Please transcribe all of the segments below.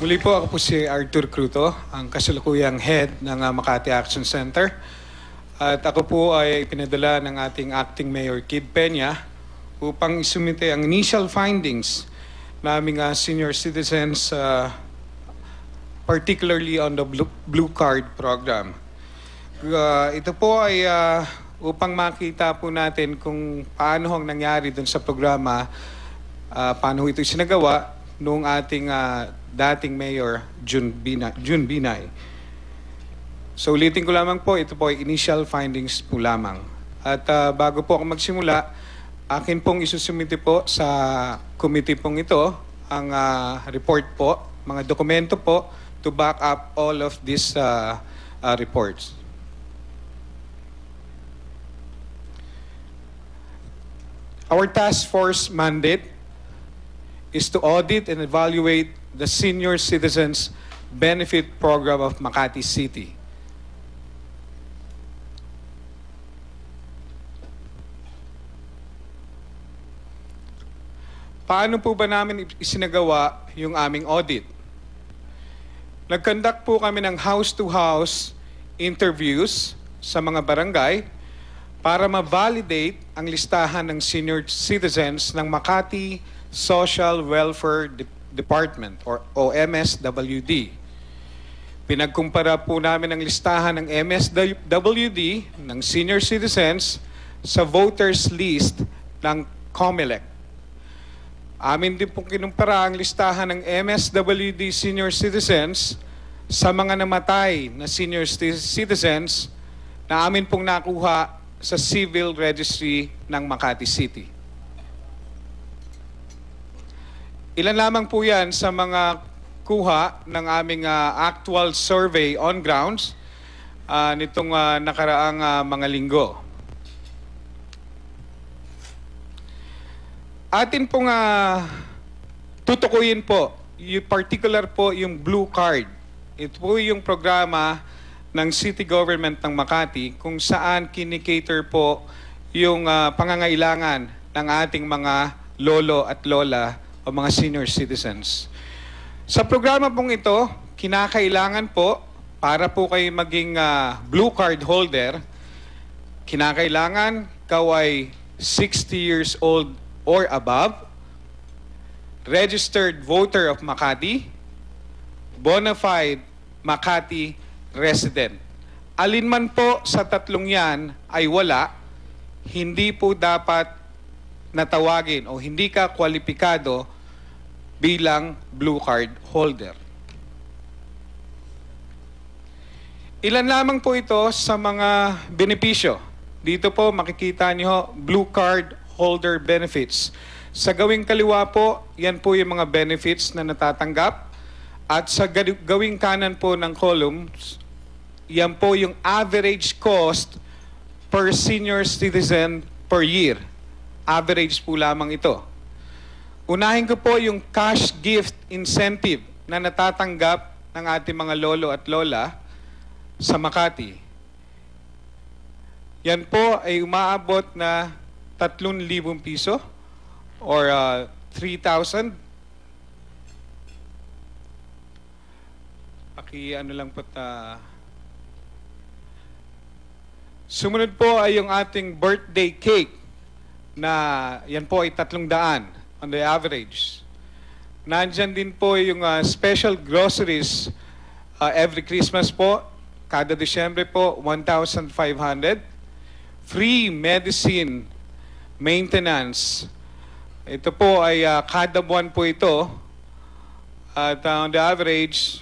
Muli po, ako po si Arthur Cruto, ang kasalukuyang head ng Makati Action Center. At ako po ay pinadala ng ating Acting Mayor Kid Peña upang isumite ang initial findings naming senior citizens, particularly on the Blue Card program. Ito po ay upang makita po natin kung paano ang nangyari dun sa programa, paano ito isinagawa noong ating dating Mayor June Binay. So ulitin ko lamang po, ito po ay initial findings po lamang. At bago po ako magsimula, akin pong isusumite po sa committee pong ito ang report po, mga dokumento po to back up all of these reports. Our task force mandate is to audit and evaluate the Senior Citizens Benefit Program of Makati City. Paano po ba namin isinagawa yung aming audit? Nag-conduct po kami ng house-to-house interviews sa mga barangay para ma-validate ang listahan ng senior citizens ng Makati Social Welfare Department or MSWD. Pinagkumpara po namin ang listahan ng MSWD ng senior citizens sa voters list ng COMELEC. Amin din pong kinumpara ang listahan ng MSWD senior citizens sa mga namatay na senior citizens na amin pong nakuha sa Civil Registry ng Makati City. Ilan lamang po yan sa mga kuha ng aming actual survey on grounds nitong nakaraang mga linggo. Atin pong tutukuyin po, yung particular po yung Blue Card. Ito po yung programa ng City Government ng Makati kung saan kinikater po yung pangangailangan ng ating mga lolo at lola o mga senior citizens. Sa programa pong ito, kinakailangan po, para po kayo maging Blue Card holder, kinakailangan ikaw ay 60 years old or above, registered voter of Makati, bona fide Makati resident. Alin man po sa tatlong yan ay wala, hindi po dapat natawagin o hindi ka kwalipikado bilang Blue Card holder. Ilan lamang po ito sa mga benepisyo. Dito po makikita niyo Blue Card holder benefits. Sa gawing kaliwa po, yan po yung mga benefits na natatanggap. At sa gawing kanan po ng columns, yan po yung average cost per senior citizen per year. Average po lamang ito. Unahin ko po yung cash gift incentive na natatanggap ng ating mga lolo at lola sa Makati. Yan po ay umaabot na 3,000 piso or 3,000. Ano lang po sumunod po ay yung ating birthday cake na yan po ay 300 on the average. Nandyan din po yung special groceries every Christmas po. Kada Disyembre po, 1,500. Free medicine maintenance. Ito po ay kada buwan po ito. At on the average,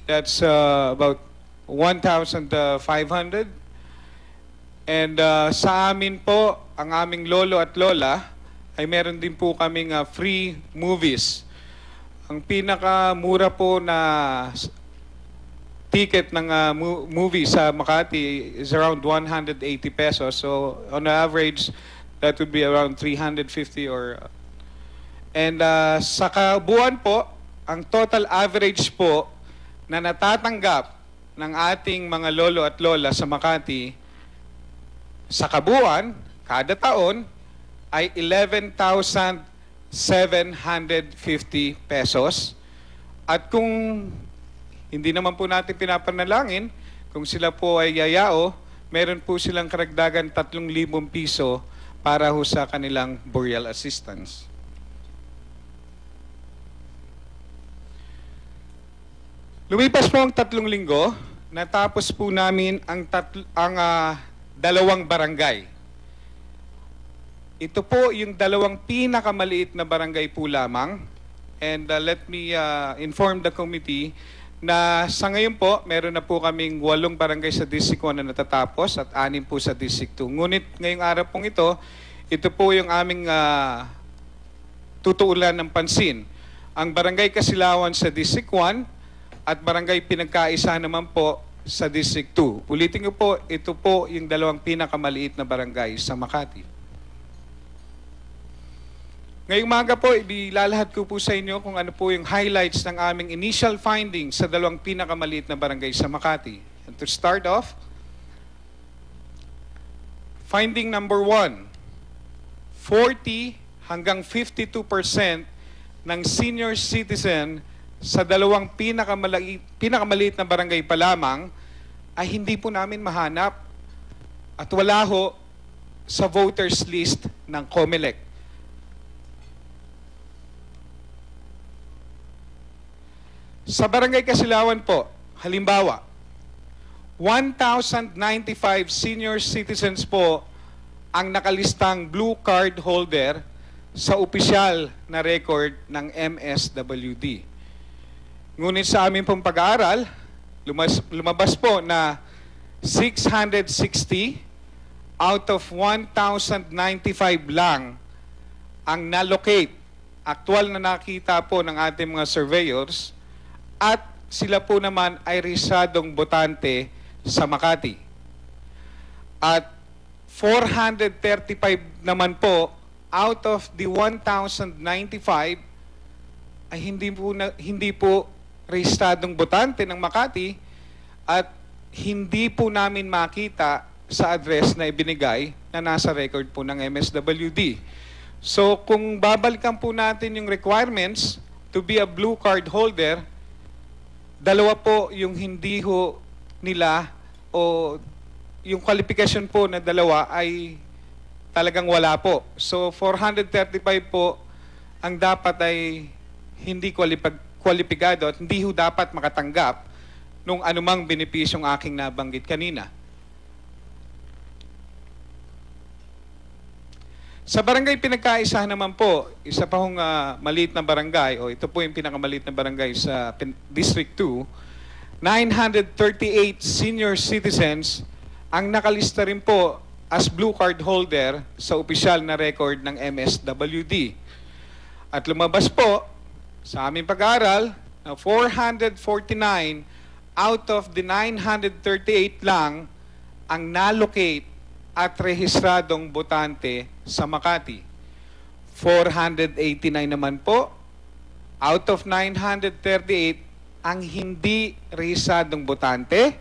that's about 1,500. And sa amin po, ang aming lolo at lola, ay meron din po kaming free movies. Ang pinakamura po na ticket ng movie sa Makati is around 180 pesos. So on average, that would be around 350 or... And sa kabuuan po, ang total average po na natatanggap ng ating mga lolo at lola sa Makati sa kabuuan, kada taon, ay 11,750 pesos At kung hindi naman po natin pinapanalangin, kung sila po ay yayao, meron po silang karagdagan 3,000 piso para ho sa kanilang burial assistance. Lumipas po ang 3 linggo, natapos po namin ang 2 barangay. Ito po yung 2 pinakamaliit na barangay po lamang. And let me inform the committee na sa ngayon po, meron na po kaming 8 barangay sa District 1 na natatapos at 6 po sa District 2. Ngunit ngayong araw pong ito po yung aming tutuulan ng pansin. Ang Barangay Kasilawan sa District 1 at Barangay Pinagkaisa naman po sa District 2. Ulitin ko po, ito po yung 2 pinakamaliit na barangay sa Makati. Ngayong umaga po, ilalahad ko po sa inyo kung ano po yung highlights ng aming initial findings sa 2 pinakamaliit na barangay sa Makati. And to start off, finding number 1, 40 hanggang 52% ng senior citizen sa 2 pinakamaliit na barangay pa lamang ay hindi po namin mahanap at wala ho sa voters list ng COMELEC. Sa Barangay Kasilawan po, halimbawa, 1,095 senior citizens po ang nakalistang blue card holder sa opisyal na record ng MSWD. Ngunit sa aming pong pag-aaral, lumabas po na 660 out of 1,095 lang ang na-locate, aktual na nakita po ng ating mga surveyors, at sila po naman ay rehisadong botante sa Makati. At 435 naman po out of the 1,095 ay hindi po rehistradong botante ng Makati at hindi po namin makita sa address na ibinigay na nasa record po ng MSWD. So kung babalikan po natin yung requirements to be a blue card holder, 2 po yung hindi ho nila o yung qualification po na 2 ay talagang wala po. So 435 po ang dapat ay hindi kwalipikado at hindi ho dapat makatanggap nung anumang benepisyong aking nabanggit kanina. Sa Barangay Pinagkaisa naman po, isa pa hong maliit na barangay, o ito po yung pinakamaliit na barangay sa District 2, 938 senior citizens ang nakalista rin po as blue card holder sa opisyal na record ng MSWD. At lumabas po sa aming pag-aaral na 449 out of the 938 lang ang na-locate at rehistradong botante sa Makati. 489 naman po out of 938 ang hindi rehistradong botante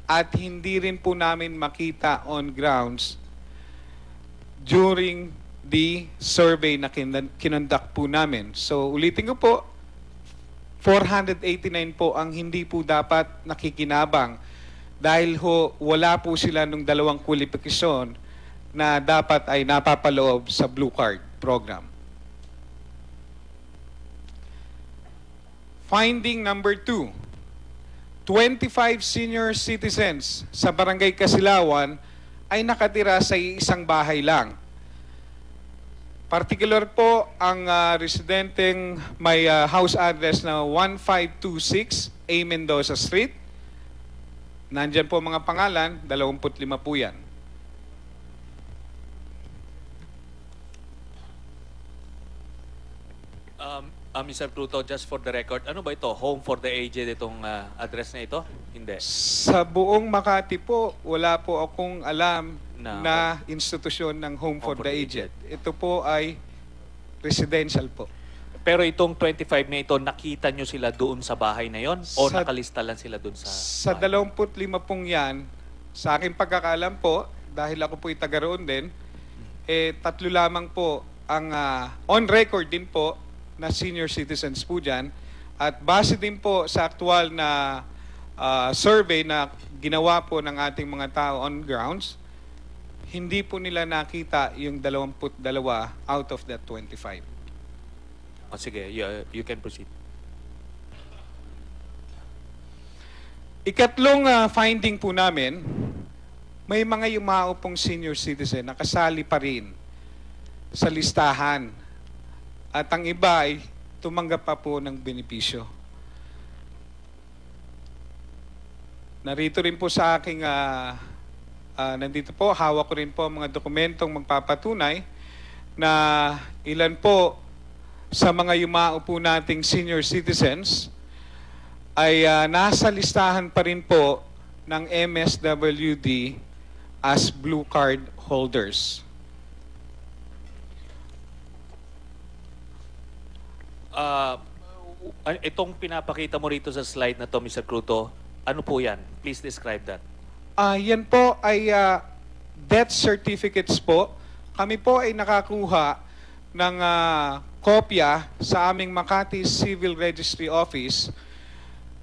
at hindi rin po namin makita on grounds during the survey na kinonduct po namin. So ulitin ko po, 489 po ang hindi po dapat nakikinabang dahil ho wala po sila nung 2 kwalifikasyon na dapat ay napapaloob sa Blue Card program. Finding number 2, 25 senior citizens sa Barangay Kasilawan ay nakatira sa isang bahay lang. Particular po ang residenteng may house address na 1526 A. Mendoza Street. Nandyan po mga pangalan, 25 po yan. Mr. Pluto, just for the record, ano ba ito? Home for the aged itong address na ito? Hindi. Sa buong Makati po, wala po akong alam na institusyon ng Home for the Aged. Ito po ay residential po. Pero itong 25 na ito, nakita nyo sila doon sa bahay na yon? O nakalista lang sila doon sa Sa 25 pong yan, sa aking pagkakaalam po, dahil ako po taga roon din, 3 lamang po ang on record din po na senior citizens po dyan At base din po sa aktual na survey na ginawa po ng ating mga tao on grounds, hindi po nila nakita yung 22 out of that 25. Oh, sige, you can proceed. Ikatlong finding po namin, may mga yumao pong senior citizen na kasali pa rin sa listahan. At ang iba ay tumanggap pa po ng benepisyo. Narito rin po sa aking, nandito po, hawak ko rin po mga dokumentong magpapatunay na ilan po sa mga yumao po nating senior citizens ay nasa listahan pa rin po ng MSWD as blue card holders. Itong pinapakita mo rito sa slide na to, Mr. Cruto, ano po yan? Please describe that. Yan po ay death certificates po. Kami po ay nakakuha ng kopya sa aming Makati Civil Registry Office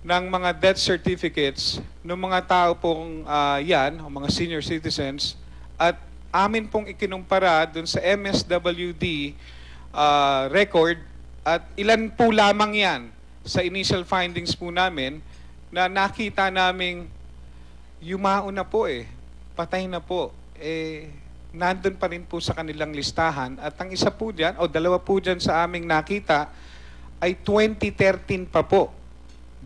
ng mga death certificates ng mga tao pong yan, o mga senior citizens, at amin pong ikinumpara dun sa MSWD record, at ilan po lamang yan sa initial findings po namin na nakita naming yumao na po patay na po, nandun pa rin po sa kanilang listahan. At ang isa po dyan, o dalawa po dyan sa aming nakita, ay 2013 pa po.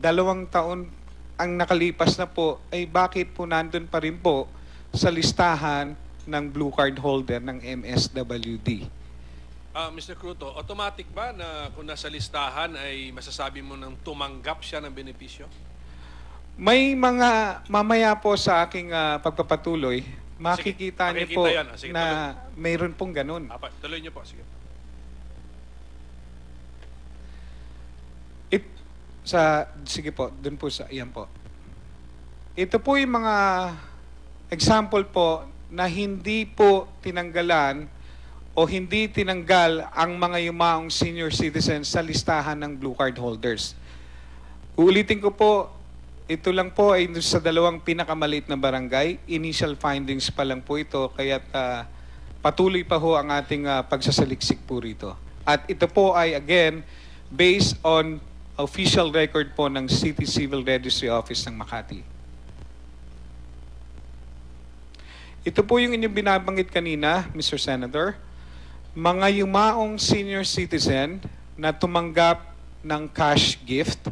2 taon ang nakalipas na po, ay bakit po nandun pa rin po sa listahan ng blue card holder ng MSWD? Mr. Cruto, automatic ba na kung nasa listahan ay masasabi mo nang tumanggap siya ng benepisyo? May mga, mamaya po sa aking pagpapatuloy, makikita niyo po yan. Sige, na mayroon pong ganun. Tuloy niyo po, sige. Sige po, dun po sa, iyan po. Ito po yung mga example po na hindi po tinanggalan o hindi tinanggal ang mga yumaong senior citizens sa listahan ng blue card holders. Uulitin ko po, ito lang po ay sa 2 pinakamaliit na barangay. Initial findings pa lang po ito, kaya patuloy pa ho ang ating pagsasaliksik po rito. At ito po ay again, based on official record po ng City Civil Registry Office ng Makati. Ito po yung inyong binabanggit kanina, Mr. Senator. Mga yumaong senior citizen na tumanggap ng cash gift.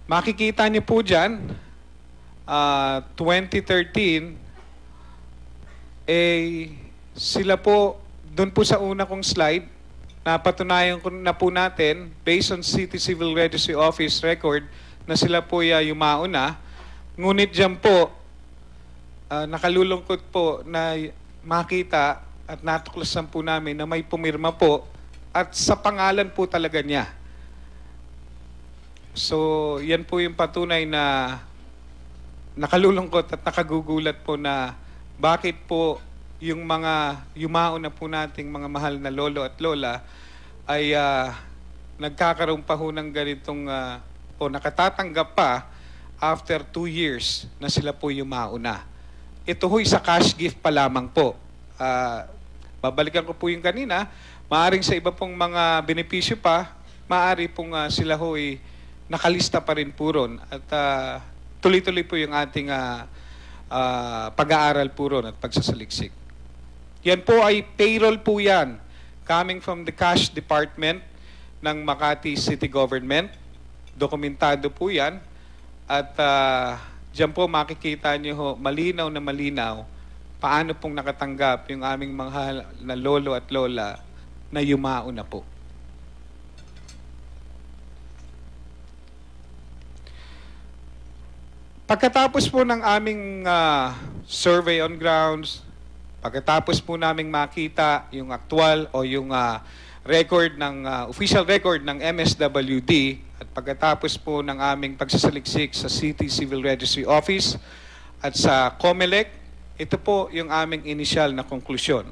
Makikita niyo po dyan, 2013, sila po, doon po sa una kong slide, napatunayan ko na po natin, based on City Civil Registry Office record, na sila po yumao na. Ngunit dyan po, nakalulungkot po na makita at natuklasan po namin na may pumirma po at sa pangalan po talaga niya. So, yan po yung patunay na nakalulungkot at nakagugulat po na bakit po yung mga yumao na po nating mga mahal na lolo at lola ay nagkakaroon pa ho ng ganitong o nakatatanggap pa after 2 years na sila po yumao na. Ito ho'y sa cash gift pa lamang po. Babalikan ko po yung kanina, maaring sa iba pong mga benepisyo pa, maaari pong sila ho'y nakalista pa rin po ron. At tuloy-tuloy po yung ating pag-aaral po ron at pagsasaliksik. Yan po ay payroll po yan, coming from the cash department ng Makati City Government. Dokumentado po yan. At diyan po makikita niyo ho, malinaw na malinaw paano pong nakatanggap yung aming mga na lolo at lola na yumao na po. Pagkatapos po ng aming survey on grounds, pagkatapos po naming makita yung aktual o yung record ng official record ng MSWD at pagkatapos po ng aming pagsasaliksik sa City Civil Registry Office at sa COMELEC, ito po yung aming initial na konklusyon.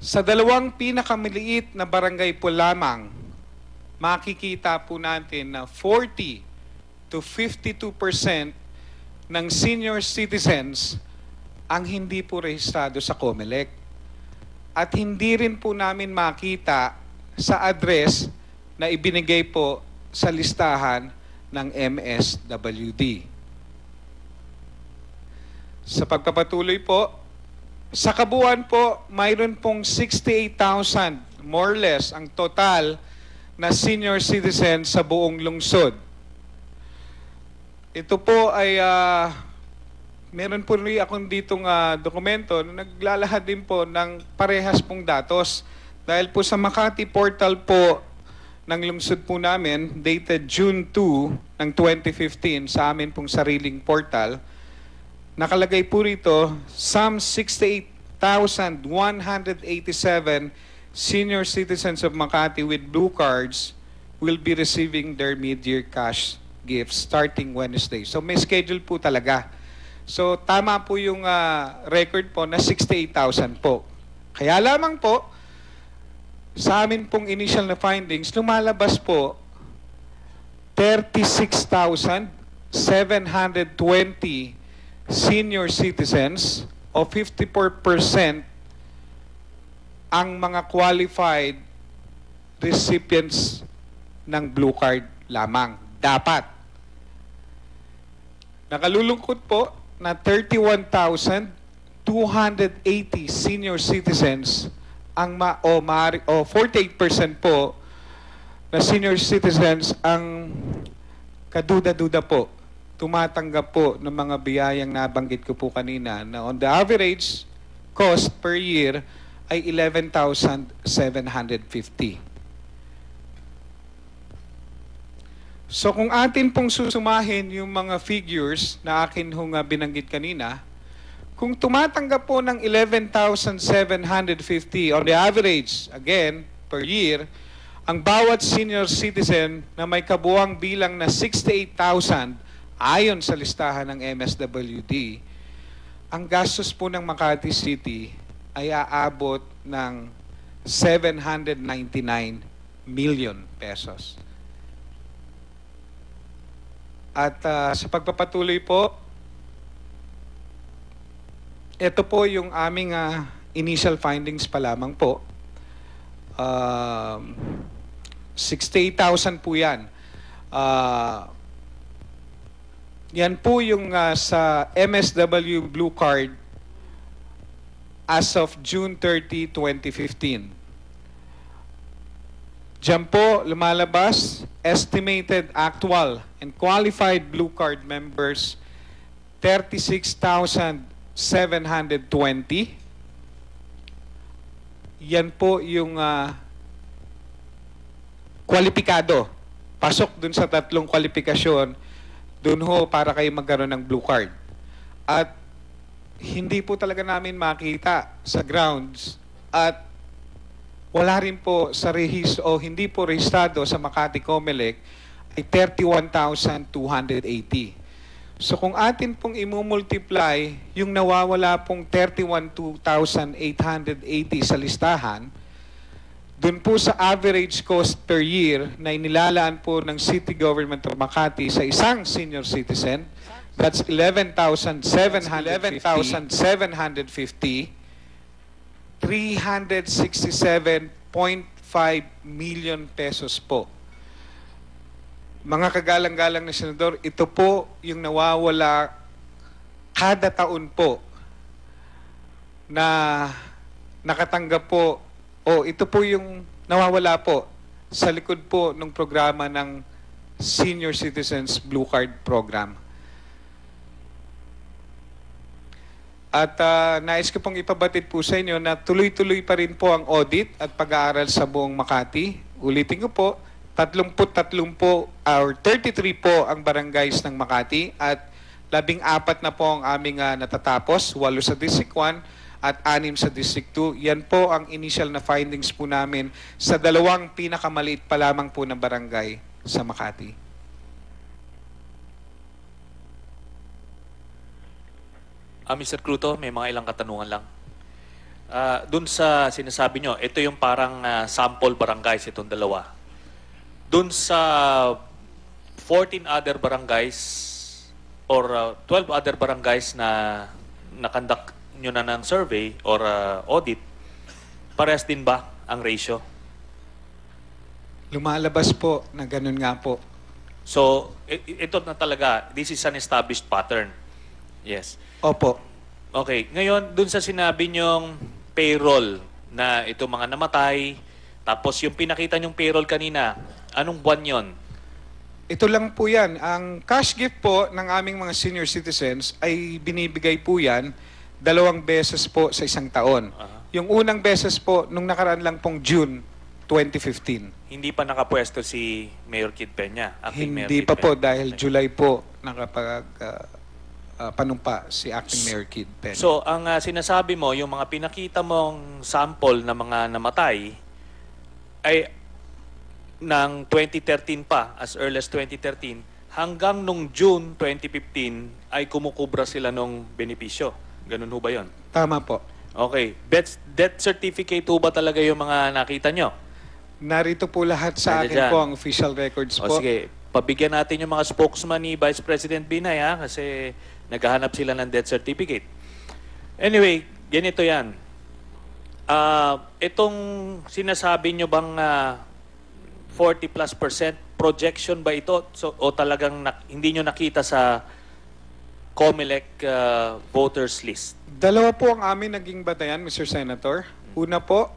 Sa dalawang pinakamaliit na barangay po lamang, makikita po natin na 40 to 52% ng senior citizens ang hindi po rehistrado sa COMELEC. At hindi rin po namin makita sa address na ibinigay po sa listahan ng MSWD. Sa pagpapatuloy po, sa kabuuan po, mayroon pong 68,000 more or less ang total na senior citizens sa buong lungsod. Ito po ay meron po rin akong ditong dokumento na naglalahad din po ng parehas pong datos. Dahil po sa Makati portal po ng lungsod po namin, dated June 2 ng 2015 sa amin pong sariling portal, nakalagay po rito, some 68,187 senior citizens of Makati with blue cards will be receiving their mid-year cash gifts starting Wednesday. So may schedule po talaga. So tama po yung record po na 68,000 po. Kaya lamang po, sa amin pong initial na findings, lumalabas po 36,720 senior citizens o 54% ang mga qualified recipients ng blue card lamang. Dapat. Nakalulungkot po na 31,280 senior citizens ang 48% po na senior citizens ang kaduda-duda po tumatanggap po ng mga biyayang nabanggit ko po kanina na on the average cost per year ay 11,750. So kung atin pong susumahin yung mga figures na akin hong binanggit kanina, kung tumatanggap po ng 11,750 on the average, again, per year, ang bawat senior citizen na may kabuuang bilang na 68,000 ayon sa listahan ng MSWD, ang gastos po ng Makati City ay aabot ng 799 million pesos. At sa pagpapatuloy po, ito po yung aming initial findings pa lamang po. 68,000 po yan. Yan po yung sa MSW Blue Card as of June 30, 2015. Diyan po lumalabas estimated actual and qualified Blue Card members 36,720. Yan po yung kwalipikado. Pasok dun sa tatlong kwalifikasyon, dun ho para kayo magkaroon ng blue card. At hindi po talaga namin makita sa grounds at wala rin po sa o hindi po rehistrado sa Makati COMELEC ay 31,280. So kung atin pong imumultiply yung nawawala pong 31,880 sa listahan, dun po sa average cost per year na inilalaan po ng City Government of Makati sa isang senior citizen, that's 11,750, 367.5 million pesos po. Mga kagalang-galang na senador, ito po yung nawawala kada taon po na nakatanggap po o ito po yung nawawala po sa likod po ng programa ng Senior Citizens Blue Card Program. At nais ko pong ipabatid po sa inyo na tuloy-tuloy pa rin po ang audit at pag-aaral sa buong Makati. Ulitin ko po, 33 po or 33 po ang barangays ng Makati at 14 na po ang aming natatapos, 8 sa District 1 at 6 sa District 2. Yan po ang initial na findings po namin sa dalawang pinakamaliit pa lamang po na barangay sa Makati. Mr. Cruto, may mga ilang katanungan lang. Dun sa sinasabi nyo, ito yung parang sample barangays, itong dalawa. Dun sa 14 other barangays or 12 other barangays na nakandak nyo na ng survey or audit, parehas din ba ang ratio? Lumalabas po na ganun nga po. So, ito na talaga, this is an established pattern. Yes. Opo. Okay, ngayon, dun sa sinabi nyong payroll na ito mga namatay, tapos yung pinakita nyong payroll kanina, anong buwan yon? Ito lang po yan. Ang cash gift po ng aming mga senior citizens ay binibigay po yan 2 beses po sa isang taon. Yung unang beses po, nung nakaraan lang pong June 2015. Hindi pa nakapwesto si Mayor Kid Peña. Hindi pa po dahil July po panumpa si Acting Mayor Kid Peña. So, ang sinasabi mo, yung mga pinakita mong sample na mga namatay ay ng 2013 pa, as early as 2013, hanggang nung June 2015 ay kumukubra sila ng benepisyo. Ganun ho ba yun? Tama po. Okay. Death certificate ho ba talaga yung mga nakita nyo? Narito po lahat sa akin po ang official records po. Sige, pabigyan natin yung mga spokesman ni Vice President Binay kasi naghahanap sila ng death certificate. Anyway, ganito yan. Itong sinasabi nyo bang 40+% projection ba ito? So, o talagang hindi nyo nakita sa COMELEC voters list? Dalawa po ang amin naging batayan, Mr. Senator. Una po,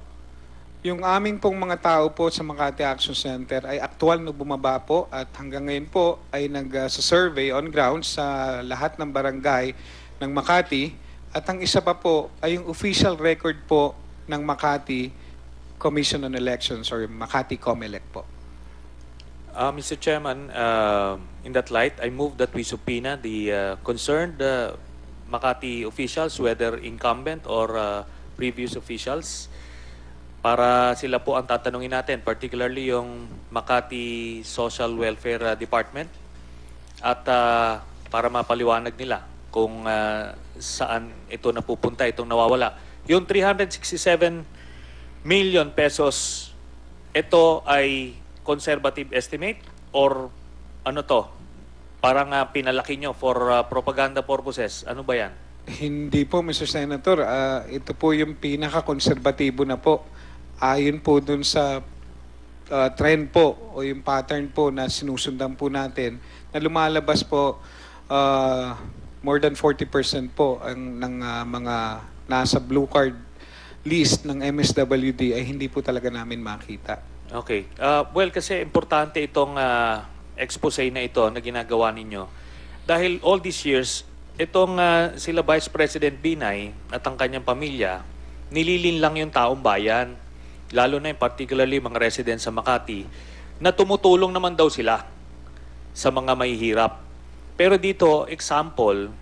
yung aming pong mga tao po sa Makati Action Center ay aktual na bumaba po at hanggang ngayon po ay nag-survey on ground sa lahat ng barangay ng Makati. At ang isa pa po ay yung official record po ng Makati Commission on Elections or Makati COMELEC po. Mr. Chairman, in that light, I move that we subpoena the concerned Makati officials, whether incumbent or previous officials, para sila po ang tatanungin natin, particularly yung Makati Social Welfare Department, at para mapaliwanag nila kung saan ito napupunta, itong nawawala. Yung 367 million pesos, ito ay conservative estimate or ano to? Parang pinalaki nyo for propaganda purposes. Ano ba yan? Hindi po, Mr. Senator. Ito po yung pinaka-konserbatibo na po. Ayon po dun sa trend po o yung pattern po na sinusundan po natin na lumalabas po more than 40% po ng mga nasa blue card list ng MSWD ay hindi po talaga namin makita. Okay. Well, kasi importante itong expose na ito na ginagawa ninyo. Dahil all these years, itong sila Vice President Binay at ang kanyang pamilya, nililin lang yung taong bayan. Lalo na yung particularly mga residents sa Makati, na tumutulong naman daw sila sa mga mahihirap. Pero dito, example,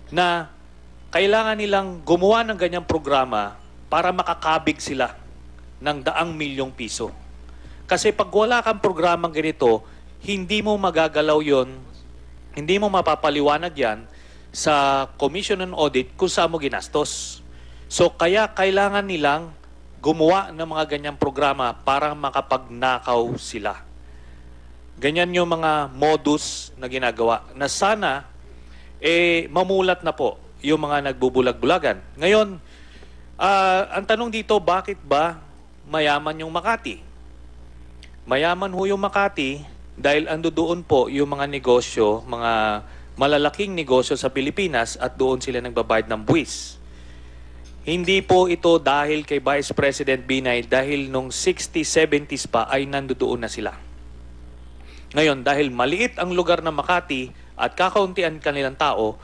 na kailangan nilang gumawa ng ganyang programa para makakabig sila ng 100 milyong piso. Kasi pag wala kang programang ganito, hindi mo magagalaw yon, hindi mo mapapaliwanag yan sa Commission on Audit kung saan mo ginastos. So kaya kailangan nilang gumawa ng mga ganyang programa para makapagnakaw sila. Ganyan yung mga modus na ginagawa na sana mamulat na po yung mga nagbubulag-bulagan. Ngayon, ang tanong dito, bakit ba mayaman yung Makati? Mayaman ho yung Makati dahil ando doon po yung mga negosyo, mga malalaking negosyo sa Pilipinas at doon sila nagbabayad ng buwis. Hindi po ito dahil kay Vice President Binay, dahil nung 60s, 70s pa ay nandoon na sila. Ngayon, dahil maliit ang lugar ng Makati at kakauntian kanilang tao,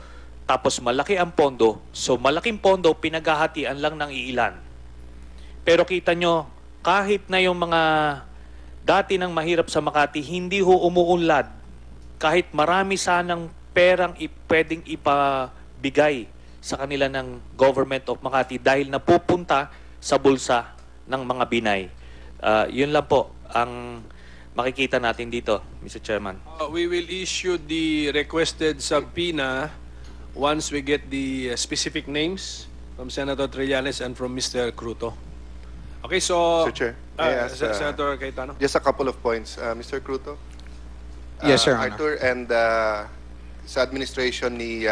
tapos malaki ang pondo, so malaking pondo pinaghahatian lang ng iilan. Pero kita nyo, kahit na yung mga dati nang mahirap sa Makati, hindi ho umuunlad. Kahit marami sanang perang pwedeng ipabigay sa kanila ng Government of Makati dahil napupunta sa bulsa ng mga Binay. Yun lang po ang makikita natin dito, Mr. Chairman. We will issue the requested subpoena once we get the specific names from Senator Trillanes and from Mr. Cruto. Okay, so... Mr. Chair, may I ask, Senator Cayetano? just a couple of points. Mr. Cruto? Yes, Your Honor. Arthur, and sa administration ni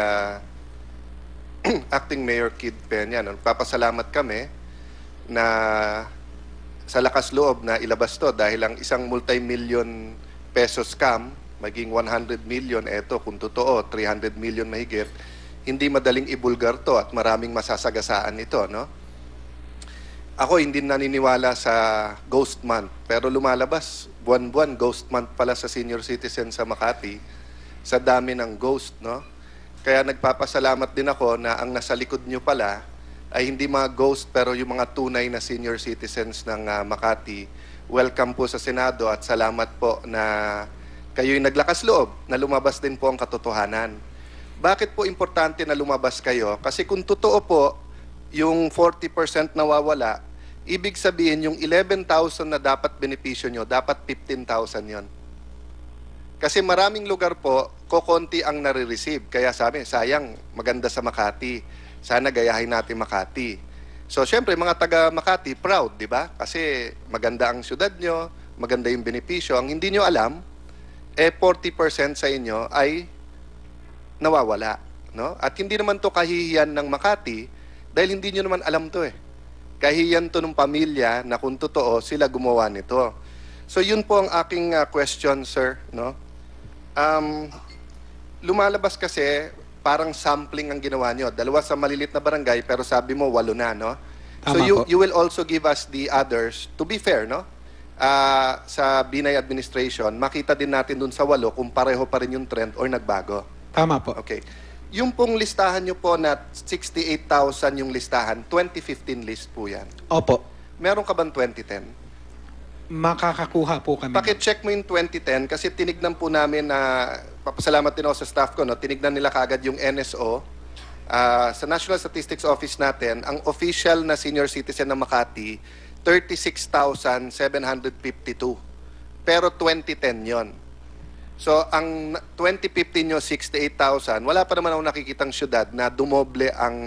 Acting Mayor Kid Peña, nagpapasalamat kami na sa lakas loob na ilabas to dahil ang isang multi-million peso scam, maging 100 million, eto kung totoo, 300 million mahigit, hindi madaling ibulgar to at maraming masasagasaan ito, no? Ako hindi naniniwala sa Ghost Month, pero lumalabas buwan-buwan Ghost Month pala sa senior citizen sa Makati sa dami ng ghost, no? Kaya nagpapasalamat din ako na ang nasa likod nyo pala ay hindi mga ghost pero yung mga tunay na senior citizens ng Makati. Welcome po sa Senado at salamat po na kayo'y naglakas loob na lumabas din po ang katotohanan. Bakit po importante na lumabas kayo? Kasi kung totoo po yung 40% nawawala, ibig sabihin yung 11,000 na dapat benepisyo nyo, dapat 15,000 yon. Kasi maraming lugar po, kokonti ang nare-receive. Kaya sabi, sayang, maganda sa Makati. Sana gayahin natin Makati. So, syempre, mga taga Makati, proud, di ba? Kasi maganda ang syudad nyo, maganda yung benepisyo. Ang hindi nyo alam, 40% sa inyo ay nawawala. No? At hindi naman to kahihiyan ng Makati dahil hindi nyo naman alam to eh. Kahihiyan to ng pamilya na kung totoo, sila gumawa nito. So, yun po ang aking question, sir. No? Lumalabas kasi parang sampling ang ginawa nyo. 2 sa malilit na barangay pero sabi mo 8 na, no? So you will also give us the others, to be fair, no? Sa Binay administration, makita din natin dun sa 8 kung pareho pa rin yung trend or nagbago. Tama po. Okay. Yung pong listahan nyo po na 68,000 yung listahan, 2015 list po yan. Opo. Meron ka bang 2010? Makakakuha po kami. Paki-check mo yung 2010 kasi tinignan po namin na, papasalamat din ako sa staff ko, no? Tinignan nila kaagad yung NSO. Sa National Statistics Office natin, ang official na senior citizen ng Makati, 36,752. Pero 2010 yon. So, ang 2015 nyo, 68,000. Wala pa naman ako nakikitang syudad na dumoble ang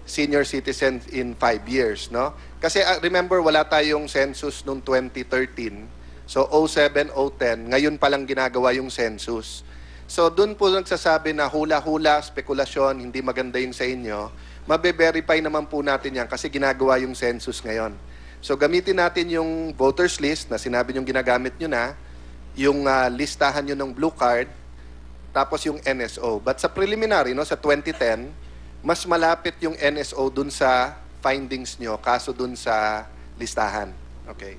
senior citizen in 5 years, no? Kasi remember, wala tayong census noong 2013. So, 07, 010, ngayon pa lang ginagawa yung census. So, dun po nagsasabi na hula-hula, spekulasyon, hindi maganda yung sa inyo. Mabe-verify naman po natin yan kasi ginagawa yung census ngayon. So, gamitin natin yung voters list na sinabi nyo ginagamit nyo na, yung listahan nyo ng blue card, tapos yung NSO. But sa preliminary, no, sa 2010, mas malapit yung NSO dun sa findings nyo kaso dun sa listahan. Okay.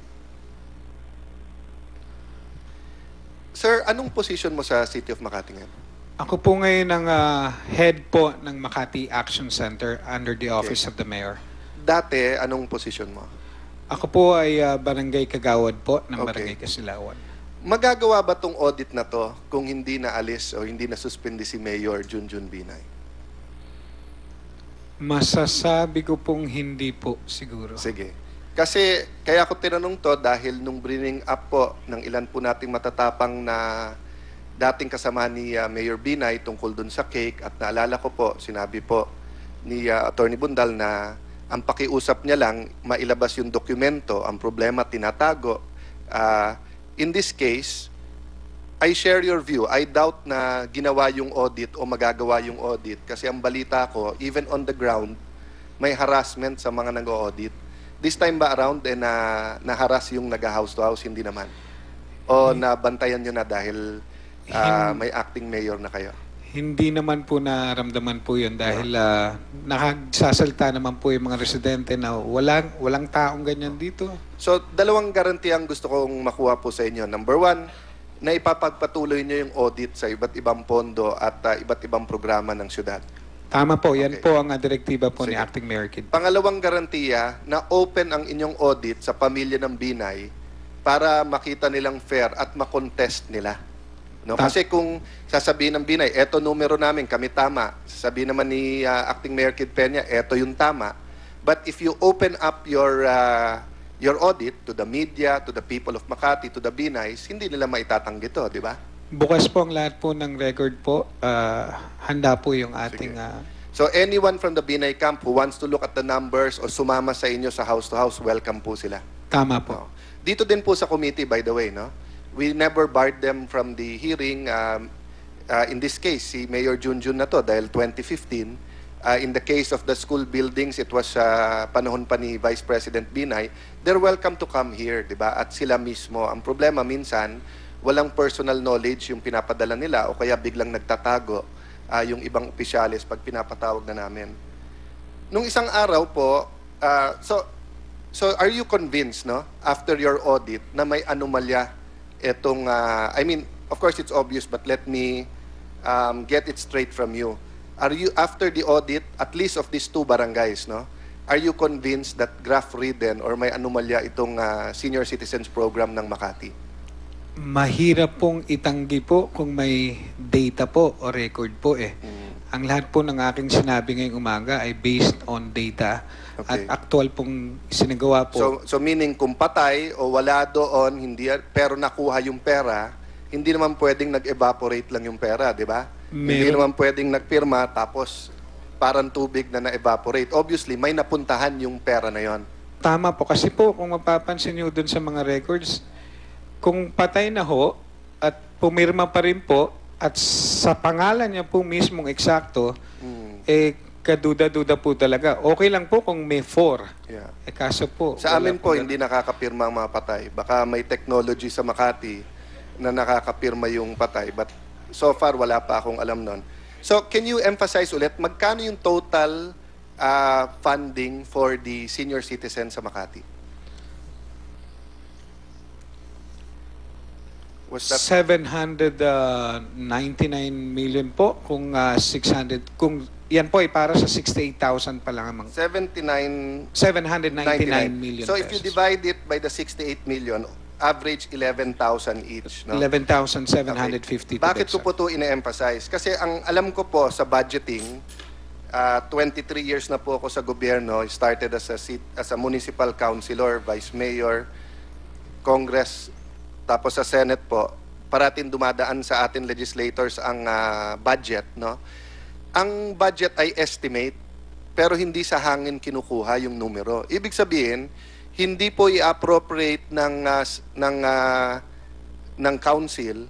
Sir, anong position mo sa City of Makati ngayon? Ako po ngayon ang head po ng Makati Action Center under the Office of the Mayor. Dati, anong position mo? Ako po ay barangay kagawad po ng Okay. Barangay Kasilawan. Magagawa ba tong audit na to kung hindi na alis o hindi na suspindi si Mayor Junjun Binay? Masasabi ko pong hindi po siguro. Sige. Kasi kaya ako tinanong to dahil nung bringing up po ng ilan po nating matatapang na dating kasama ni Mayor Binay tungkol dun sa cake at naalala ko po, sinabi po ni Attorney Bundal na ang pakiusap niya lang mailabas yung dokumento, ang problema tinatago. In this case, I share your view. I doubt na ginawa yung audit o magagawa yung audit kasi ang balita ko, even on the ground, may harassment sa mga nag-audit. This time ba around, na-harass yung nag-house to house? Hindi naman. O nabantayan nyo na dahil may acting mayor na kayo? Hindi naman po naramdaman po yun dahil nakagsasalta naman po yung mga residente na walang taong ganyan dito. So, 2 garanti ang gusto kong makuha po sa inyo. Number 1, na ipapagpatuloy nyo yung audit sa iba't ibang pondo at iba't ibang programa ng syudad. Tama po, yan Okay. po ang direktiba po ni Sige. Acting Mayor Kid. Pangalawang garantiya na open ang inyong audit sa pamilya ng Binay para makita nilang fair at makontest nila. No? Kasi kung sasabihin ng Binay, eto numero namin, kami tama. Sasabihin naman ni Acting Mayor Kid Peña, eto yung tama. But if you open up your audit to the media, to the people of Makati, to the Binays, hindi nila maitatanggi to, di ba? Bukas po ang lahat po ng record po. Handa po yung ating... So anyone from the Binay camp who wants to look at the numbers o sumama sa inyo sa house to house, welcome po sila. Tama po. No. Dito din po sa committee, by the way, no? We never barred them from the hearing. In this case, si Mayor Junjun na to dahil 2015. In the case of the school buildings, it was panahon pa ni Vice President Binay. They're welcome to come here, di ba? At sila mismo. Ang problema minsan, walang personal knowledge yung pinapadala nila o kaya biglang nagtatago yung ibang opisyalis pag pinapatawag na namin. Nung isang araw po, so are you convinced, no, after your audit, na may anomalya itong, I mean, of course it's obvious, but let me get it straight from you. Are you, after the audit, at least of these 2 barangays, no, are you convinced that graft-ridden or may anomalya itong senior citizens program ng Makati? Mahirap pong itanggi po kung may data po o record po eh. Ang lahat po ng aking sinabi ngayong umaga ay based on data at Okay. actual pong sinagawa po. So meaning kung patay o wala doon, hindi, pero nakuha yung pera, hindi naman pwedeng nag-evaporate lang yung pera, di ba? Hindi naman pwedeng nagpirma tapos parang tubig na na-evaporate. Obviously, may napuntahan yung pera na yon. Tama po. Kasi po, kung mapapansin nyo dun sa mga records, kung patay na ho at pumirma pa rin po at sa pangalan niya po mismong eksakto, eh kaduda-duda po talaga. Okay lang po kung may 4. Yeah. Eh kaso po... Sa wala amin po, ganun. hindi nakakapirma ang mga patay. Baka may technology sa Makati na nakakapirma yung patay. But so far, wala pa akong alam nun. So, can you emphasize ulit, magkano yung total funding for the senior citizen sa Makati? Was that 799 million po kung 600 kung yan po ay para sa 68,000 pa lang amang 79 799 million So if you pesos. divide it by the 68 million, average 11,000 each, no? 11,750 Okay. Bakit ko po ito ine-emphasize? Kasi ang alam ko po sa budgeting, 23 years na po ako sa gobyerno. I started as a municipal councilor, vice mayor, Congress, tapos sa Senate po. Parating dumadaan sa atin legislators ang budget, no? Ang budget ay estimate, pero hindi sa hangin kinukuha yung numero. Ibig sabihin, hindi po i-appropriate ng council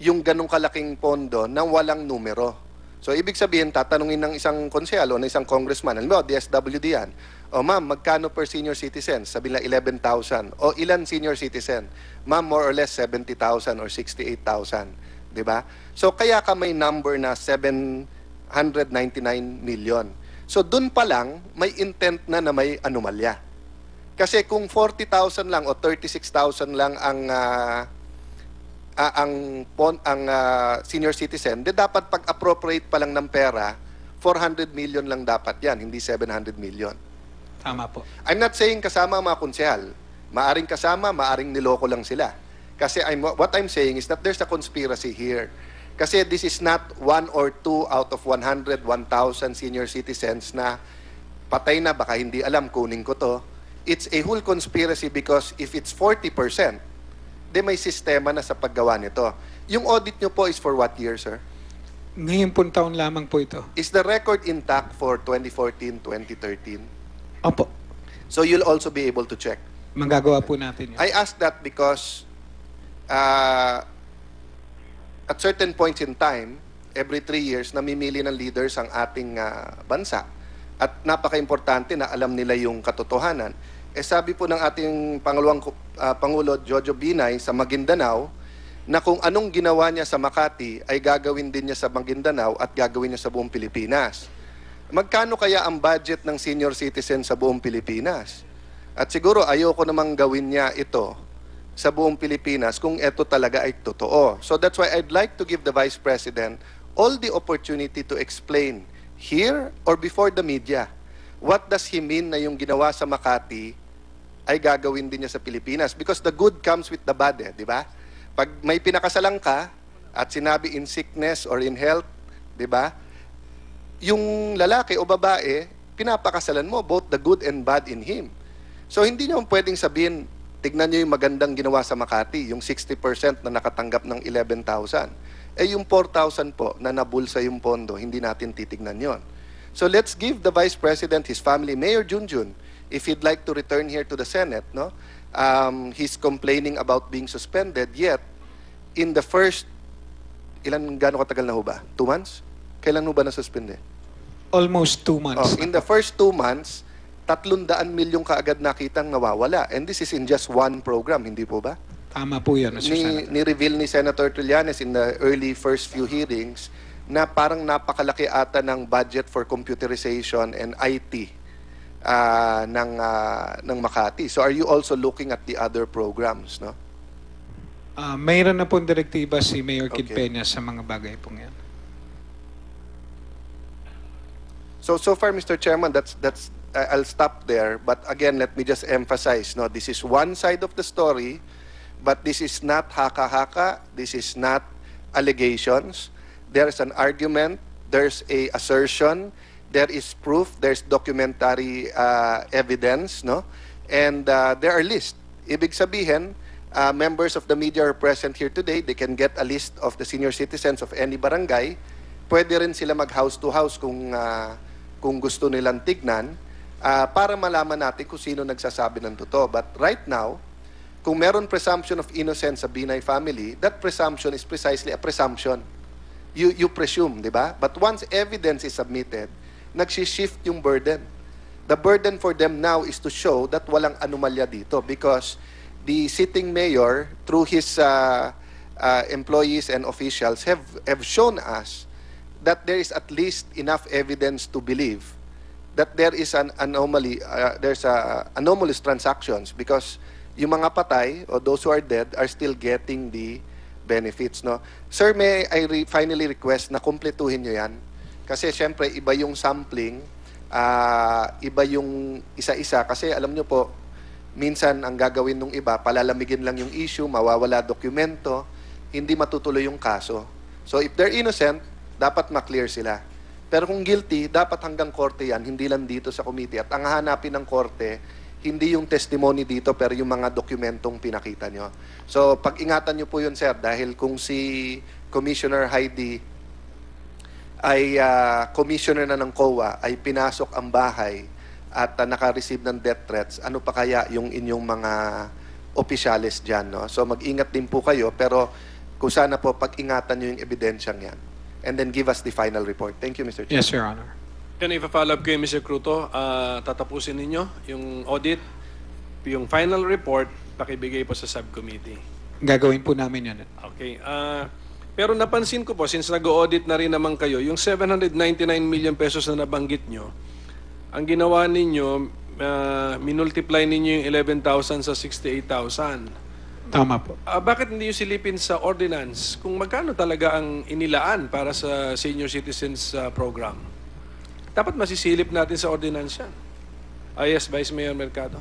yung ganong kalaking pondo nang walang numero. So, ibig sabihin, tatanungin ng isang konsehal o ng isang congressman, halimbawa, DSWD yan, o ma'am, magkano per senior citizen? Sabi nila 11,000. O ilan senior citizen? Ma'am, more or less 70,000 or 68,000. Diba? So, kaya ka may number na 799 million. So, dun pa lang, may intent na may anomalya. Kasi kung 40,000 lang o 36,000 lang ang senior citizen, di dapat pag-appropriate pa lang ng pera, 400 million lang dapat yan, hindi 700 million. Tama po. I'm not saying kasama ang mga konsehal. Maaring kasama, maaring niloko lang sila. Kasi what I'm saying is that there's a conspiracy here. Kasi this is not 1 or 2 out of 100, 1,000 senior citizens na patay na, baka hindi alam, kunin ko to. It's a whole conspiracy because if it's 40%, di may sistema na sa paggawa nito. Yung audit nyo po is for what year, sir? Ngayon pong taon lamang po ito. Is the record intact for 2014, 2013? Opo. So you'll also be able to check. Magagawa po natin yun. I ask that because at certain points in time, every 3 years, namimili ng leaders ang ating bansa. At napaka-importante na alam nila yung katotohanan. Eh sabi po ng ating Pangulo Jojo Binay sa Maguindanao, na kung anong ginawa niya sa Makati ay gagawin din niya sa Maguindanao at gagawin niya sa buong Pilipinas. Magkano kaya ang budget ng senior citizen sa buong Pilipinas? At siguro ayoko namang gawin niya ito sa buong Pilipinas kung ito talaga ay totoo. So that's why I'd like to give the Vice President all the opportunity to explain here or before the media. What does he mean na yung ginawa sa Makati ay gagawin din niya sa Pilipinas? Because the good comes with the bad, di ba? Pag may pinakasalang ka at sinabi in sickness or in health, di ba? Yung lalaki o babae, pinapakasalan mo both the good and bad in him. So hindi niyo pwedeng sabihin, tignan niyo yung magandang ginawa sa Makati, yung 60% na nakatanggap ng 11,000. Eh yung 4,000 po na nabulsa yung pondo, hindi natin titignan yon. So let's give the Vice President, his family, Mayor Junjun, if he'd like to return here to the Senate, no? He's complaining about being suspended, yet in the first, gaano katagal na ho ba? 2 months? Kailan ho ba na-suspende? Almost 2 months. In the first 2 months, 300 milyong kaagad nakitang nawawala. And this is in just one program, hindi po ba? Tama po yan, Mr. Senator. Ni-reveal ni Senator Trillanes in the early first few hearings na parang napakalaki ata ng budget for computerization and IT ng Makati. So are you also looking at the other programs, no? Mayroon na pong direktiba si Mayor Kid Okay. Peña sa mga bagay pong yan. So far, Mr. Chairman, that's I'll stop there. But again, let me just emphasize, no, this is one side of the story, but this is not haka-haka. This is not allegations. There's an argument. There's a assertion. There is proof. There's documentary evidence, no, and there are lists. Ibig sabihin, members of the media are present here today. They can get a list of the senior citizens of any barangay. Pwede rin sila mag-house to house kung gusto nilang tignan para malaman natin kung sino nagsasabi ng totoo. But right now, kung meron presumption of innocence sa Binay family, that presumption is precisely a presumption. You presume, di ba? But once evidence is submitted, nagsishift yung burden. The burden for them now is to show that walang anomalya dito because the sitting mayor, through his employees and officials, have shown us that there is at least enough evidence to believe that there is an anomaly, there's anomalous transactions because yung mga patay or those who are dead are still getting the benefits, no? Sir, may I finally request na kumpletuhin nyo yan? Kasi syempre, iba yung sampling, iba yung isa-isa. Kasi alam nyo po, minsan ang gagawin ng iba, palalamigin lang yung issue, mawawala dokumento, hindi matutuloy yung kaso. So if they're innocent, dapat ma-clear sila. Pero kung guilty, dapat hanggang korte yan, hindi lang dito sa committee. At ang hahanapin ng korte, hindi yung testimony dito, pero yung mga dokumentong pinakita nyo. So pag-ingatan nyo po yun, sir, dahil kung si Commissioner Heidi ay commissioner na ng COA, ay pinasok ang bahay at naka-receive ng death threats, ano pa kaya yung inyong mga opisyales dyan, no? So mag-ingat din po kayo, pero kung sana po pag-ingatan nyo yung ebidensyang yan. And then give us the final report. Thank you, Mr. Chair. Yes, Your Honor. Can I follow up kayo, Mr. Cruto? Tatapusin ninyo yung audit, yung final report, pakibigay po sa subcommittee. Gagawin po namin yan. Okay. Pero napansin ko po, since nag-audit na rin naman kayo, yung 799 million pesos na nabanggit nyo, ang ginawa ninyo, minultiply ninyo yung 11,000 sa 68,000. Tama po. Bakit hindi yung silipin sa ordinance kung magkano talaga ang inilaan para sa senior citizens program? Dapat masisilip natin sa ordinance yan. Yes, Vice Mayor Mercado.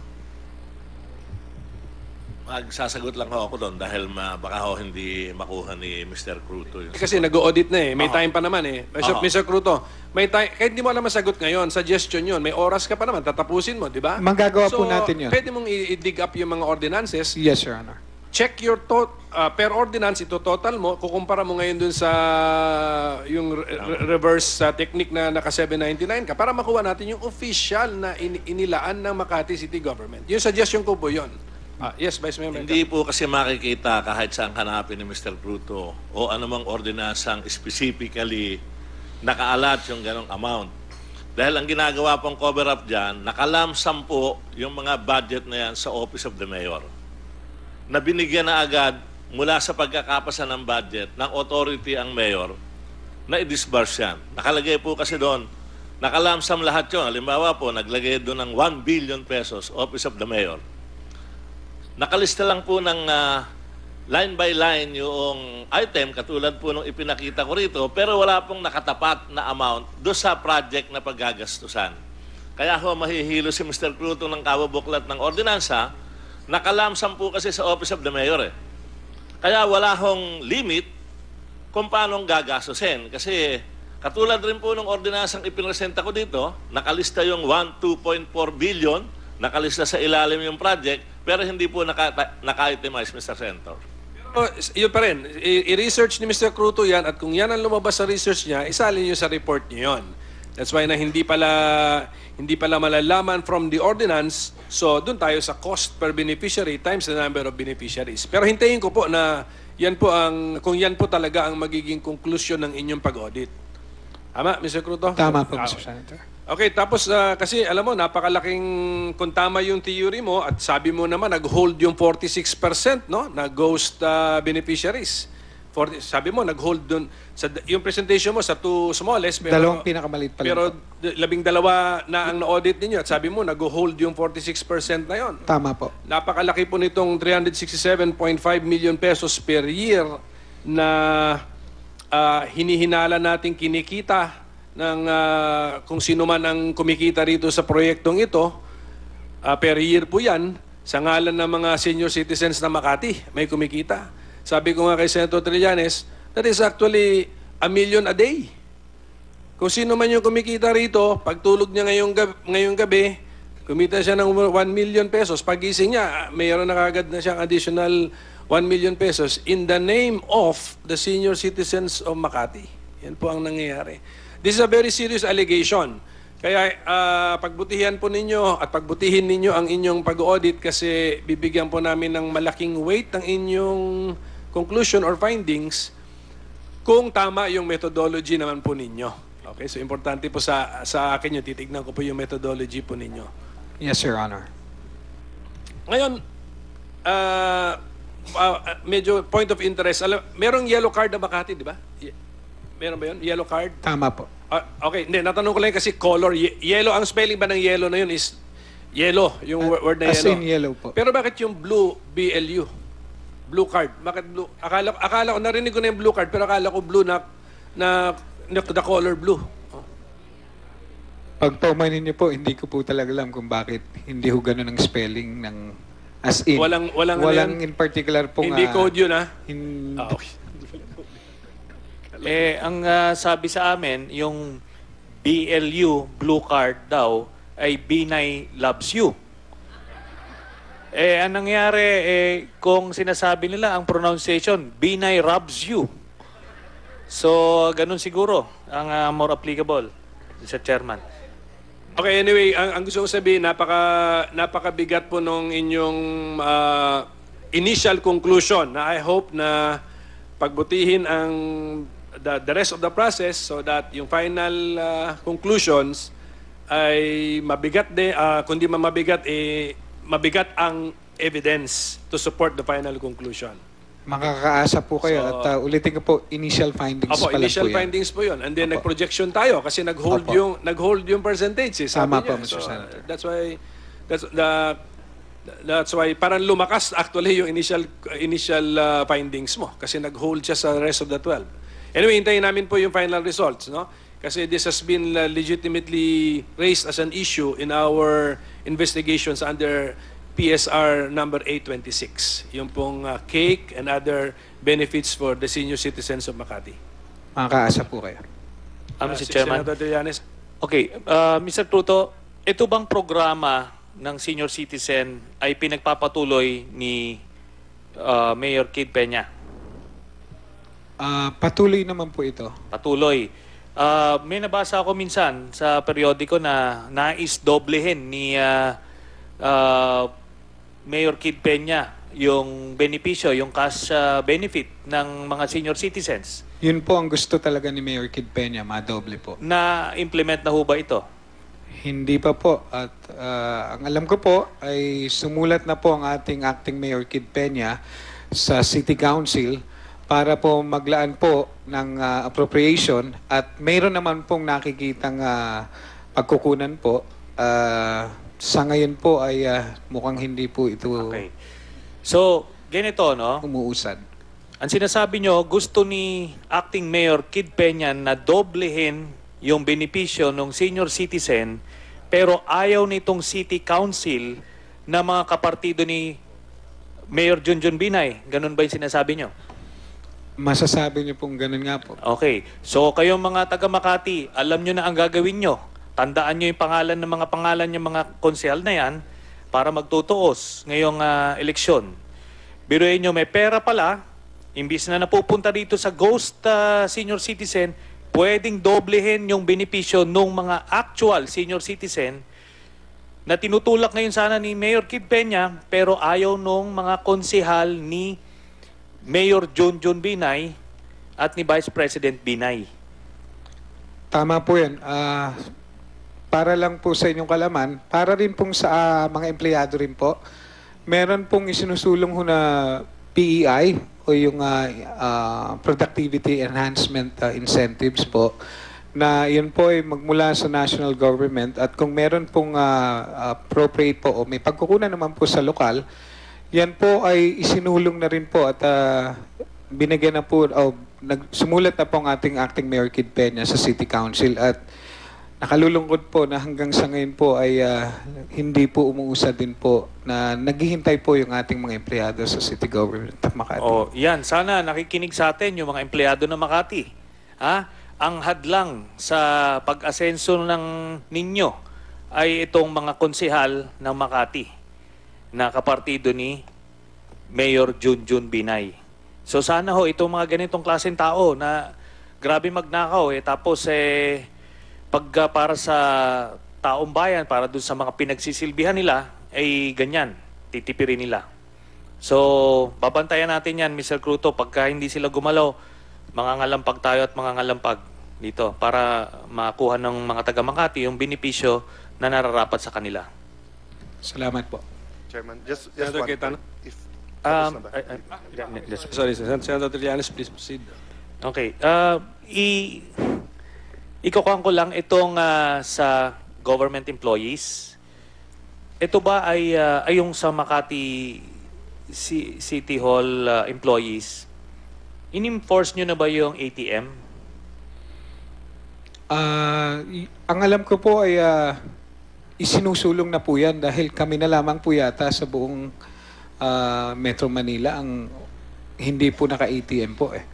Magsasagot lang ho ako doon dahil baka ho hindi makuha ni Mr. Cruto. Kasi nag-audit na eh. May time pa naman eh. Mr. Cruto, may time, kahit hindi mo alam masagot ngayon, suggestion yun, may oras ka pa naman, tatapusin mo, di ba? Magagawa po natin yun. Pwede mong i-dig up yung mga ordinances. Yes, Your Honor. Check your per ordinance, ito total mo, kukumpara mo ngayon dun sa yung reverse technique na naka 799 ka para makuha natin yung official na inilaan ng Makati City Government. Yung suggestion ko po yun. Yes, Vice Mayor. Hindi po kasi makikita kahit saan hanapin ni Mr. Cruto o anumang ordinansang specifically nakaalat yung ganong amount. Dahil ang ginagawa pong cover-up dyan, nakalamsam po yung mga budget na yan sa Office of the Mayor. Na binigyan na agad mula sa pagkakapasa ng budget ng authority ang mayor na i-disburse yan. Nakalagay po kasi doon, nakalamsam lahat yun. Halimbawa po, naglagay doon ng 1 billion pesos, Office of the Mayor. Nakalista lang po ng line by line yung item, katulad po nung ipinakita ko rito, pero wala pong nakatapat na amount doon sa project na paggagastusan. Kaya ho, mahihilo si Mr. Cruto ng kababuklat ng ordinansa. Nakalamsam po kasi sa Office of the Mayor eh. Kaya wala hong limit kung paano gagastusin. Kasi katulad rin po ng ordinansang ipinresenta ko dito, nakalista yung 2.4 billion, nakalista sa ilalim yung project, pero hindi po naka-itemize, Mr. Senator. Pero yun pa rin, i-research ni Mr. Cruto yan at kung yan ang lumabas sa research niya, isalin niyo sa report niyo yun. That's why na hindi pala malalaman from the ordinance. So doon tayo sa cost per beneficiary times the number of beneficiaries. Pero hintayin ko po na kung yan po talaga ang magiging conclusion ng inyong pag-audit. Tama, Mr. Cruto? Tama po, Mr. Senator. Okay, tapos kasi alam mo, napakalaking, kung tama yung theory mo at sabi mo naman, nag-hold yung 46%, no? Na ghost beneficiaries. Sabi mo, nag-hold dun. Yung presentation mo sa two smallest, pero, Dalawang pinakamaliit pa lang pero po. 12 na ang na-audit ninyo at sabi mo, nag-hold yung 46% na yon. Tama po. Napakalaki po nitong 367.5 million pesos per year na hinihinala nating kinikita ng kung sino man ang kumikita rito sa proyektong ito. Per year po yan, sa ngalan ng mga senior citizens na Makati, may kumikita. Sabi ko nga kay Senator Trillanes, that is actually 1 million a day. Kung sino man yung kumikita rito, pagtulog niya ngayong gabi, kumita siya ng 1 million pesos. Pagising niya, mayroon na kagad na siyang additional 1 million pesos in the name of the senior citizens of Makati. Yan po ang nangyayari. This is a very serious allegation. Kaya pagbutihin po ninyo at pagbutihin ninyo ang inyong pag-audit kasi bibigyan po namin ng malaking weight ang inyong conclusion or findings kung tama yung methodology naman po ninyo. Okay, so importante po sa akin yung titignan ko po yung methodology po ninyo. Yes, Your Honor. Ngayon, medyo point of interest. Merong yellow card na Makati, di ba? Meron ba yun? Yellow card? Tama po. Okay, hindi. Natanong ko lang kasi color. Yellow, ang spelling ba ng yellow na yun is yellow, yung word na As yellow. in yellow po. Pero bakit yung blue, BLU? Blue card. Bakit blue? Akala ko, narinig ko na yung blue card, pero akala ko blue na the color blue. Pag paumanin niyo po, hindi ko po talaga alam kung bakit hindi ho ganun ang spelling ng as in. Walang in particular pong... Hindi code yun, ha? Okay. Ang sabi sa amin, yung BLU, blue card daw, ay Binay loves you. Ang nangyari, kung sinasabi nila ang pronunciation, Binay robs you. So, ganun siguro ang more applicable, Mr. Chairman. Okay, anyway, ang gusto kong sabihin, napakabigat po nung inyong initial conclusion na I hope na pagbutihin ang the rest of the process so that yung final conclusions ay mabigat din, kundi mabigat, mabigat ang evidence to support the final conclusion. Makakaasa po kayo at ulitin ko po, initial findings pa lang initial po yan. findings po yun. And then nag-projection tayo kasi nag-hold yung percentage. Tama sabi po, niya. Mr. Senator. That's why parang lumakas actually yung initial findings mo kasi nag-hold siya sa rest of the 12. Anyway, hintayin namin po yung final results, no? Kasi this has been legitimately raised as an issue in our investigations under PSR number 826. Yung pong cake and other benefits for the senior citizens of Makati. Makakaasa po kayo. Mr. Chairman. Senator Trillanes. Okay, Mr. Cruto, ito bang programa ng senior citizen ay pinagpapatuloy ni Mayor Kid Peña? Patuloy naman po ito. Patuloy. May nabasa ako minsan sa periodiko na nais doblehin ni Mayor Kid Peña yung benepisyo, yung cash benefit ng mga senior citizens. Yun po ang gusto talaga ni Mayor Kid Peña, madoble po. Na-implement na ho ba ito? Hindi pa po. At ang alam ko po ay sumulat na po ang ating acting Mayor Kid Peña sa City Council para po maglaan po ng appropriation at mayroon naman pong nakikitang pagkukunan po. Sa ngayon po ay mukhang hindi po ito Okay. So, ganito, no? umuusad. Ang sinasabi nyo, gusto ni acting Mayor Kid Peña na doblehin yung benepisyo ng senior citizen pero ayaw nitong City Council na mga kapartido ni Mayor Junjun Binay. Ganun ba yung sinasabi nyo? Masasabi niyo pong ganun nga po. Okay. So, kayong mga taga Makati, alam nyo na ang gagawin nyo. Tandaan nyo yung pangalan ng mga pangalan ng mga konsehal na yan para magtutuos ngayong eleksyon. Biruin nyo, may pera pala, imbis na napupunta dito sa ghost senior citizen, pwedeng doblehin yung benepisyo ng mga actual senior citizen na tinutulak ngayon sana ni Mayor Kid Peña pero ayaw nung mga konsehal ni Mayor Junjun Binay at ni Vice President Binay. Tama po yan. Para lang po sa inyong kalaman, para rin pong sa mga empleyado rin po, meron pong isinusulong ho na PEI o yung Productivity Enhancement Incentives po, na yun po ay magmula sa national government at kung meron pong appropriate po o may pagkukunan naman po sa lokal, yan po ay isinulong na rin po at binigyan na po o sumulat na po ang ating Acting Mayor Kid Peña sa City Council at nakalulungkot po na hanggang sa ngayon po ay hindi po umuusad din po na naghihintay po yung ating mga empleyado sa City Government of Makati. Oh, yan. Sana nakikinig sa atin yung mga empleyado ng Makati. Ha? Ang hadlang sa pag-asenso ng ninyo ay itong mga konsehal ng Makati na kapartido ni Mayor Junjun Binay. So sana ho itong mga ganitong klaseng tao na grabe magnakaw tapos pag para sa taong bayan, para dun sa mga pinagsisilbihan nila, ay ganyan, titipirin nila. So, babantayan natin yan, Mr. Cruto, pagka hindi sila gumalaw, mangangalampag tayo at mangangalampag dito para makuha ng mga taga-Makati yung benepisyo na nararapat sa kanila. Salamat po. Chairman, just Senator one Cayetano? point. If, Yes. Sorry, Senator Trillanes, please proceed. Okay. Ikukuhan ko lang itong sa government employees. Ito ba ay yung sa Makati City Hall employees? In-enforce nyo na ba yung ATM? Ang alam ko po ay isinusulong na po yan dahil kami na lamang po yata sa buong Metro Manila ang hindi po naka-ATM po eh.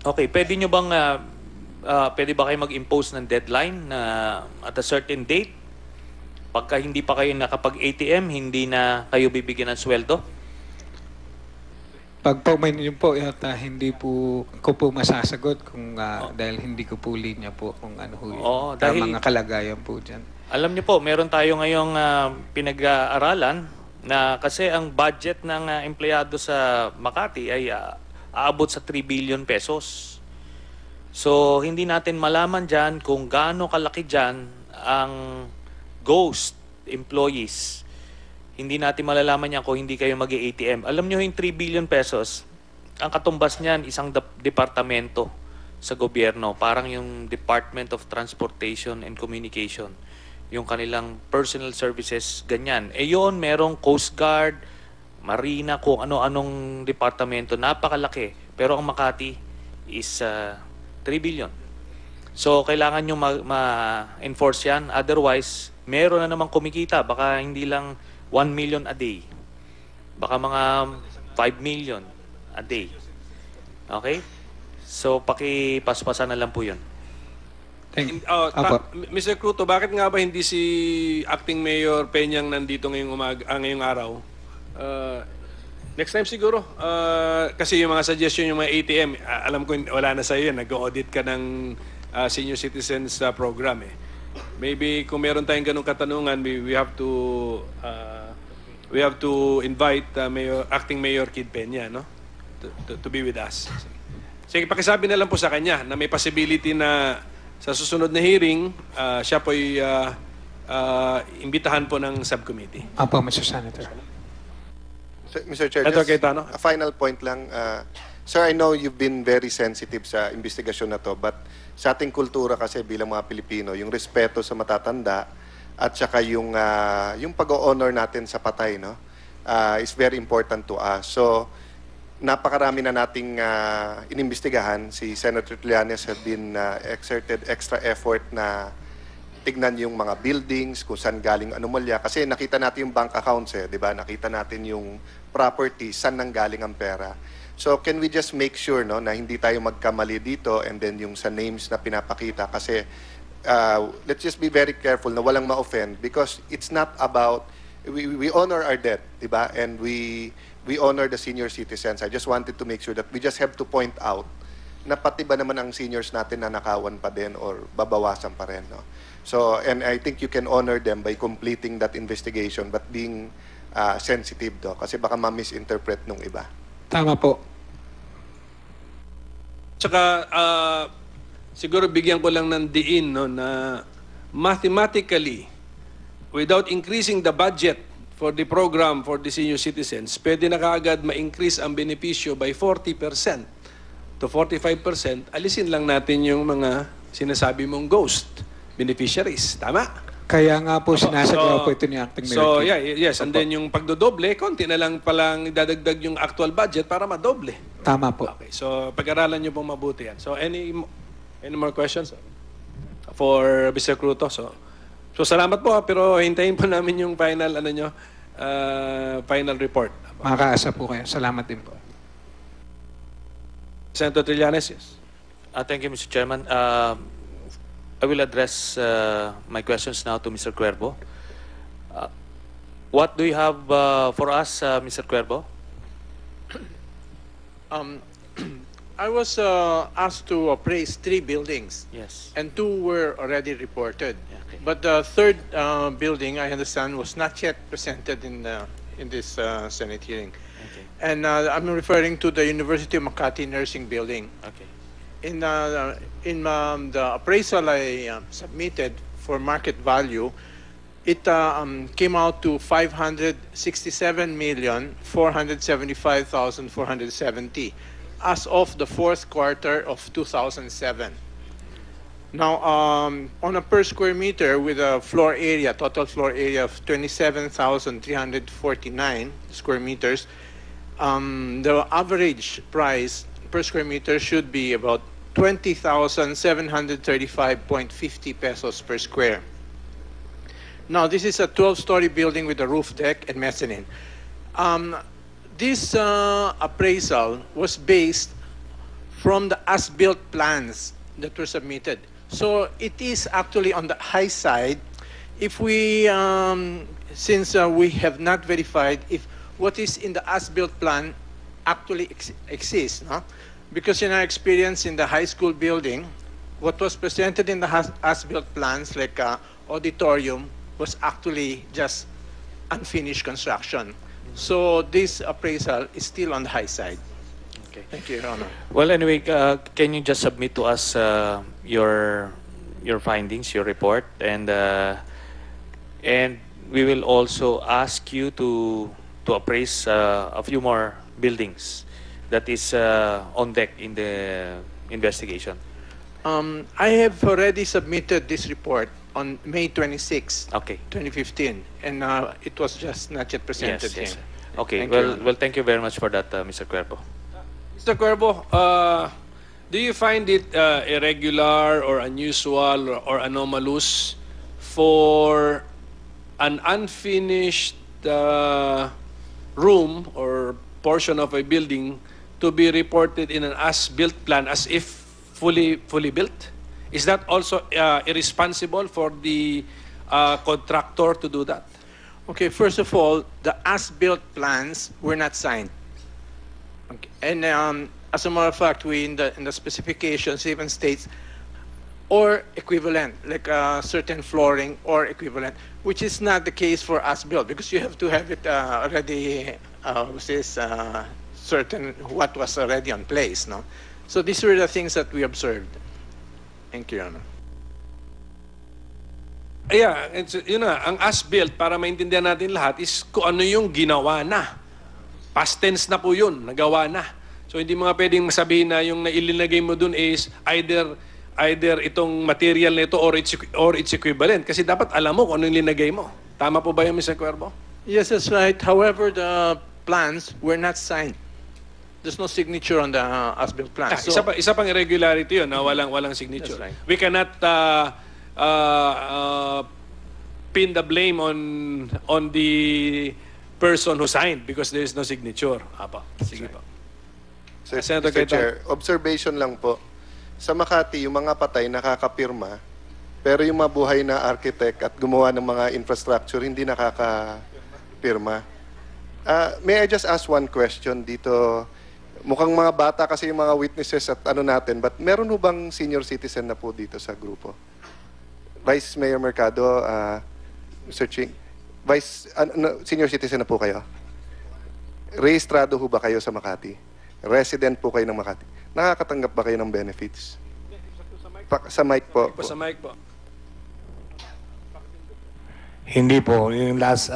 Okay, pwede nyo bang pwede ba kayo mag-impose ng deadline na at a certain date? Pagka hindi pa kayo nakapag-ATM, hindi na kayo bibigyan ng sweldo? Pag paumain niyo po, yata hindi po ko po masasagot kung dahil hindi ko po linya po kung ano ho yun. Oo, dahil- Tamang kalagayan po dyan. Alam niyo po, meron tayo ngayong pinag-aaralan na kasi ang budget ng empleyado sa Makati ay aabot sa 3 billion pesos. So, hindi natin malaman dyan kung gaano kalaki dyan ang ghost employees. Hindi natin malalaman yan kung hindi kayo mag-ATM. Alam nyo yung 3 billion pesos, ang katumbas niyan isang departamento sa gobyerno. Parang yung Department of Transportation and Communication. Yung kanilang personal services, ganyan. Yun, merong Coast Guard, Marina, kung ano-anong departamento. Napakalaki. Pero ang Makati is 3 billion. So, kailangan nyo ma-enforce yan. Otherwise, meron na namang kumikita. Baka hindi lang 1 million a day. Baka mga 5 million a day. Okay? So, pakipaspasan na lang po yun. Thank you. Mr. Cruto, bakit nga ba hindi si Acting Mayor Peñang nandito ngayong araw? Next time siguro. Kasi yung mga suggestion, yung mga ATM, alam ko wala na sa'yo yan. Nag-audit ka ng senior citizens program eh. Maybe kung meron tayong ganung katanungan, we have to invite Acting Mayor Kid Peña, no? To be with us. Sige, pakisabi na lang po sa kanya na may possibility na sa susunod na hearing, siya po'y imbitahan po ng subcommittee. Apo, Mr. Senator. Mr. Chair, Senator just Cayetano. a final point lang. Sir, I know you've been very sensitive sa investigasyon na to, but sa ating kultura kasi bilang mga Pilipino, yung respeto sa matatanda at saka yung pag-honor natin sa patay, no, is very important to us. So, napakarami na nating inimbestigahan. Si Senator Trillanes have been exerted extra effort na tignan yung mga buildings, kung saan galing anomalya. Kasi nakita natin yung bank accounts di ba? Nakita natin yung property, saan nanggaling ang pera. So can we just make sure no, na hindi tayo magkamali dito and then yung sa names na pinapakita. Kasi let's just be very careful na walang ma-offend because it's not about, we honor our dead, di ba? And we honor the senior citizens. I just wanted to make sure that we just have to point out na pati ba naman ang seniors natin na nakawan pa din or babawasan pa rin, no? So, and I think you can honor them by completing that investigation but being sensitive, do, kasi baka ma-misinterpret nung iba. Tama po. Tsaka, siguro bigyan ko lang ng diin, no, na mathematically, without increasing the budget for the program for the senior citizens, pwede na kaagad ma-increase ang benepisyo by 40% to 45%. Alisin lang natin yung mga sinasabi mong ghost beneficiaries. Tama? Kaya nga po sinasagawa po ito ni Acting Mayor So, Kim. yeah, yes. And then yung pagdodoble, konti na lang palang idadagdag yung actual budget para madoble. Tama po. Okay, so pag-aralan nyo pong mabuti yan. So, any more questions for Mr. Cruto? So salamat po, pero hintayin po namin yung final, final report. Makakaasa po kayo. Salamat din po. Senator Trillanes, yes. Thank you, Mr. Chairman. I will address my questions now to Mr. Cuervo. What do you have for us, Mr. Cuervo? I was asked to appraise 3 buildings, Yes. and 2 were already reported. Okay. But the 3rd building, I understand, was not yet presented in this Senate hearing. Okay. And I'm referring to the University of Makati Nursing Building. Okay. In the appraisal I submitted for market value, it came out to 567,475,470 as of the 4th quarter of 2007. Now, on a per square meter with a floor area, total floor area of 27,349 square meters, the average price per square meter should be about 20,735.50 pesos per square. Now, this is a 12-story building with a roof deck and mezzanine. This appraisal was based from the as-built plans that were submitted. So it is actually on the high side if we, since we have not verified if what is in the as-built plan actually exists, no? Because in our experience in the high school building, what was presented in the as-built plans, like auditorium, was actually just unfinished construction. So this appraisal is still on the high side. Okay. Thank you, Your Honor. Well, anyway, can you just submit to us your findings, your report, and we will also ask you to appraise a few more buildings that is on deck in the investigation. I have already submitted this report on May 26, Okay. 2015, and it was just not yet presented Yes. here. Okay. Thank you, Your Honor. Well, thank you very much for that, Mr. Cuervo. Mr. Cuervo, do you find it irregular or unusual or anomalous for an unfinished room or portion of a building to be reported in an as-built plan as if fully built? Is that also irresponsible for the contractor to do that? Okay, first of all, the as-built plans were not signed. Okay. And as a matter of fact, we in the specifications even states or equivalent, like certain flooring or equivalent, which is not the case for as-built because you have to have it already, certain what was already on place, no? So these were the things that we observed. Thank you, Your Honor. Yeah, yun na, ang as-built, para maintindihan natin lahat, is kung ano yung ginawa na. Past tense na po yun, nagawa na. So hindi mo nga pwedeng masabihin na yung nailinagay mo dun is either itong material nito or its equivalent. Kasi dapat alam mo kung ano yung linagay mo. Tama po ba yun, Mr. Cuervo? Yes, that's right. However, the plans were not signed. There's no signature on the as-built plan. So, Isa pang irregularity yun, na walang signature. That's right. We cannot pin the blame on the person who signed because there is no signature. Apa, sige po. Senator Mr. Cayetano. Chair, observation lang po. Sa Makati, yung mga patay nakakapirma, pero yung mabuhay na architect at gumawa ng mga infrastructure, hindi nakakapirma. May I just ask one question dito, Mukhang mga bata kasi yung mga witnesses at ano natin, but meron ho bang senior citizen na po dito sa grupo? Vice Mayor Mercado, Mr. Ching, senior citizen na po kayo? Rehistrado ho ba kayo sa Makati? Resident po kayo ng Makati? Nakakatanggap ba kayo ng benefits? Sa mic po. Sa mic po. Hindi po. Yung last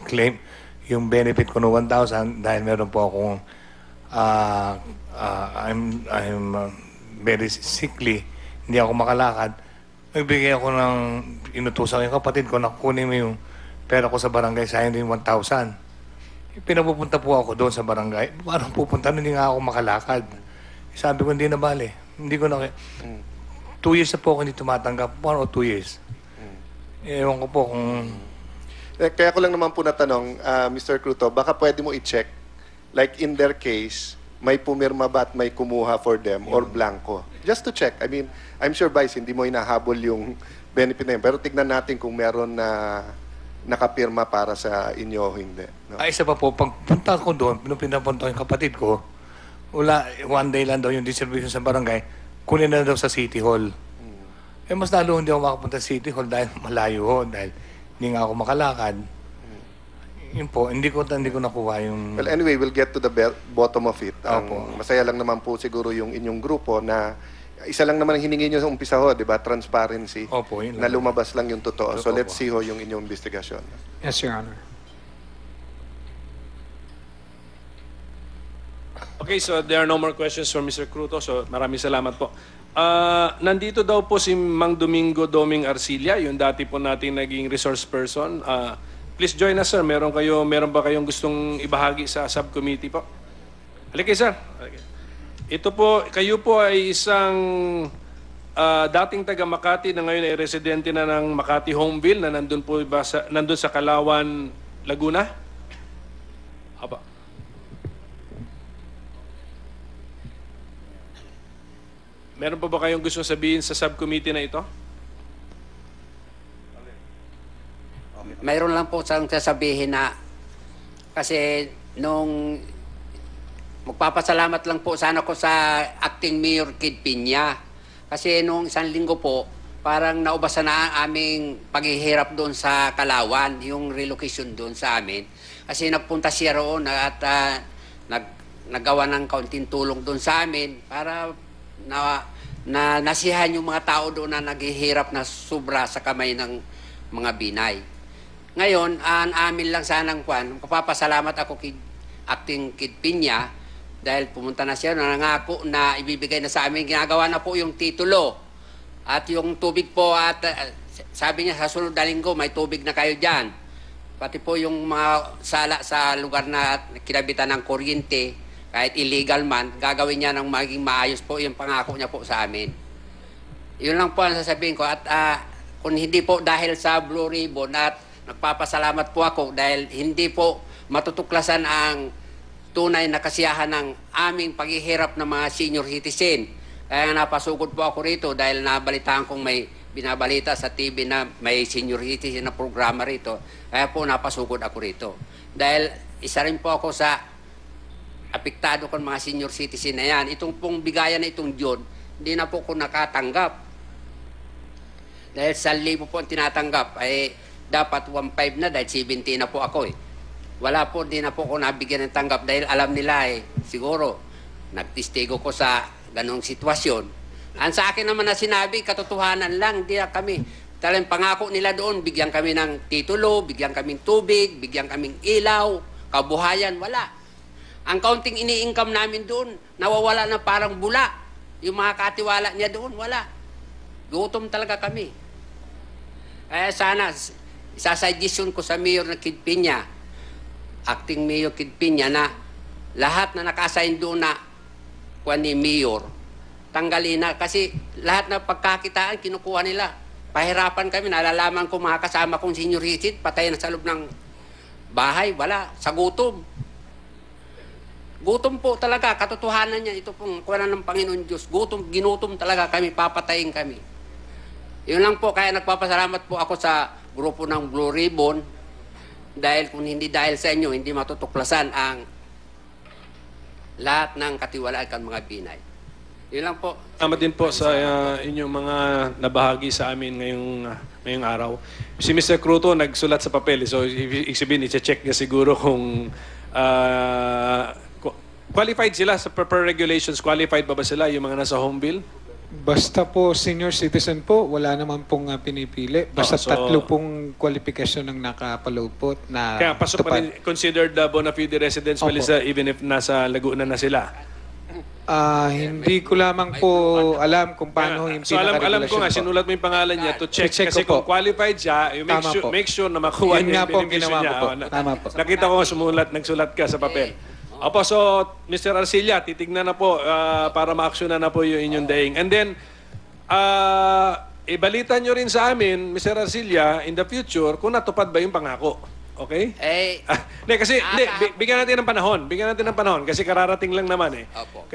claim, yung benefit ko no 1,000 dahil meron po akong I'm very sickly, hindi ako makalakad. Nagbigay ako ng inutusan yung kapatid ko na kunin mo yung pera ko sa barangay, sayang din 1,000. Pinapupunta po ako doon sa barangay. Parang pupunta, hindi nga ako makalakad. Sabi ko, hindi na bale. Hindi ko na... 2 years na po ako hindi tumatanggap. 1 or 2 years. Ewan ko po kung... Kaya ko lang naman po natanong, Mr. Cruto, baka pwede mo i-check, like in their case, may pumirma ba at may kumuha for them or blanco? Just to check. I mean, I'm sure, Vice, hindi mo inahabol yung benefit na yun. Pero tignan natin kung meron na nakapirma para sa inyo o hindi. No? Isa pa po, pagpunta ko doon, pinapunta ko yung kapatid ko, wala, 1 day lang daw yung distribution sa barangay, kunin na daw sa City Hall. Mas lalo hindi ako makapunta sa City Hall dahil malayo ho, dahil hindi nga ako makalakad. Yun po, hindi ko nakuha yung... Well, anyway, we'll get to the bottom of it. Opo. Masaya lang naman po siguro yung inyong grupo na isa lang naman ang hiningi nyo sa umpisa ho, di ba? Transparency. Opo, yun na lang. lumabas lang yung totoo. So Opo. let's see ho yung inyong investigasyon. Yes, Your Honor. Okay, so there are no more questions for Mr. Cruto. So maraming salamat po. Nandito daw po si Mang Domingo Doming Arcilla, yung dati po nating naging resource person. Please join us, sir. Meron ba kayong gustong ibahagi sa subcommittee po? Halika, sir. Halika. Ito po, kayo po ay isang dating taga Makati na ngayon ay residente na ng Makati Homeville na nandun sa Kalawan, Laguna? Aba. Meron pa ba kayong gusto sabihin sa subcommittee na ito? Mayroon lang po siyang sasabihin na kasi nung magpapasalamat lang po sana ko sa acting Mayor Kid Piña. Kasi nung 1 linggo po, parang naubasan na ang aming paghihirap doon sa Kalawan, yung relocation doon sa amin. Kasi nagpunta siya roon at naggawa ng kaunting tulong doon sa amin para nasihan yung mga tao doon na naghihirap na sobra sa kamay ng mga binay. Ngayon, amin lang sanang kapapasalamat ako kay acting Kid Piña dahil pumunta na siya, nangako na ibibigay na sa amin. Ginagawa na po yung titulo at yung tubig po at sabi niya sa sunod na linggo may tubig na kayo dyan. Pati po yung mga sala sa lugar na kinabitan ng kuryente, kahit illegal man, gagawin niya ng maging maayos po yung pangako niya po sa amin. Yun lang po ang sasabihin ko at kung hindi po dahil sa Blue Ribbon at nagpapasalamat po ako dahil hindi po matutuklasan ang tunay na kasiyahan ng aming paghihirap ng mga senior citizen. Kaya napasugod po ako rito dahil nabalitaan kong may binabalita sa TV na may senior citizen na programa rito. Kaya po napasugod ako rito. Dahil isa rin po ako sa apektado kong mga senior citizen na yan. Itong pong bigayan na itong John, hindi na po ko nakatanggap. Dahil 1,000 po ang tinatanggap, ay dapat 1,500 na dahil 70 na po ako eh. Wala po, di na po ako nabigyan ng tanggap dahil alam nila eh, siguro, nagtistigo ko sa ganong sitwasyon. Ang sa akin naman na sinabi, katotohanan lang, hindi na kami. Talagang pangako nila doon, bigyan kami ng titulo, bigyan kaming tubig, bigyan kaming ilaw, kabuhayan, wala. Ang kaunting ini-income namin doon, nawawala na parang bula. Yung mga katiwala niya doon, wala. Gutom talaga kami. Kaya sana, isasuggestion ko sa Mayor na Kid Piña, acting Mayor Kid Piña, na lahat na naka-assign doon na kuwan ni Mayor, tanggalin na. Kasi lahat na pagkakitaan, kinukuha nila. Pahirapan kami, nalalaman ko mga kasama kong senior citizen, patay na sa loob ng bahay, wala, sa gutom. Gutom po talaga, katotohanan niya, ito pong kuwanan ng Panginoon Diyos. Gutom, ginutom talaga kami, papatayin kami. Yun lang po, kaya nagpapasalamat po ako sa grupo ng Blue Ribbon dahil kung hindi dahil sa inyo, hindi matutuklasan ang lahat ng katiwalaan ng mga binay. Yun lang po. Salamat din po sa inyong mga nabahagi sa amin ngayong araw. Si Mr. Cruto nagsulat sa papel. So, ibig sabihin, i-check niya siguro kung qualified sila sa per regulations. Qualified ba sila yung mga nasa home bill? Basta po senior citizen po, wala naman pong pinipili. Basta So, 3 pong kwalifikasyon ng nakapalupot na Kaya pasok pa rin, considered bona fide residents Opo. even if nasa Laguna na sila. Hindi ko lamang po alam kung paano yung So alam ko nga, pinaka-regulation po. sinulat mo yung pangalan niya to check. Check Kasi ko kung po. qualified siya, you Tama po. make sure na makuha Yun niya nga yung po ang benepisyo ginawa niya. ko po. Oh, Tama po. Nakita ko nga nagsulat ka sa papel. Opo, so Mr. Arcilla, titignan na po para ma-actionan na po yung inyong daing. And then, ibalita nyo rin sa amin, Mr. Arcilla, in the future, kung natupad ba yung pangako. Okay? Kasi bigyan natin ng panahon. Bigyan natin ng panahon kasi kararating lang naman eh. Opo.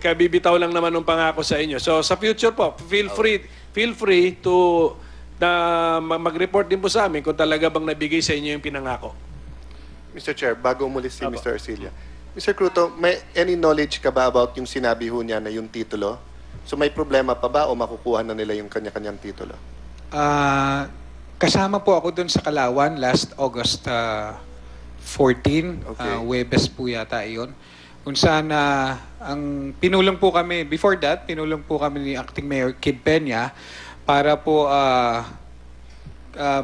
Kabibitaw lang naman ng pangako sa inyo. So sa future po, feel free to mag-report din po sa amin kung talaga bang nabigay sa inyo yung pinangako. Mr. Chair, bago umulis si Mr. Arcilla. Mr. Cruto, may any knowledge ka ba about yung sinabi ho niya na yung titulo? So may problema pa ba o makukuha na nila yung kanya-kanyang titulo? Kasama po ako doon sa Kalawan last August 14. Okay. Webes po yata iyon. Kung saan ang pinulong po kami, before that, pinulong po kami ni Acting Mayor Kid Peña para po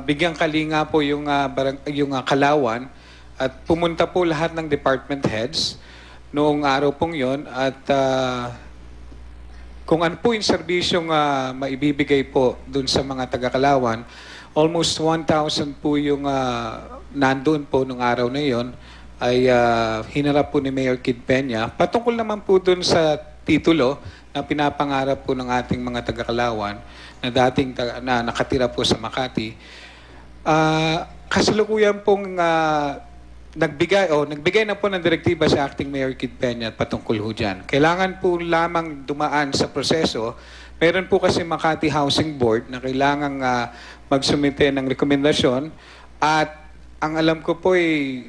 bigyang kalinga po yung Kalawan at pumunta po lahat ng department heads noong araw pong yon at kung ano po yung serbisyong maibibigay po doon sa mga taga-Kalawan, almost 1,000 po yung nandoon po nung araw na yon ay hinarap po ni Mayor Kid Peña. Patungkol naman po doon sa titulo na pinapangarap po ng ating mga taga-Kalawan na dating na nakatira po sa Makati. Kasalukuyan pong nagbigay na po ng direktiba sa Acting Mayor Kid Peña patungkol ho dyan. Kailangan po lamang dumaan sa proseso. Meron po kasi Makati Housing Board na kailangang magsumite ng rekomendasyon at ang alam ko po ay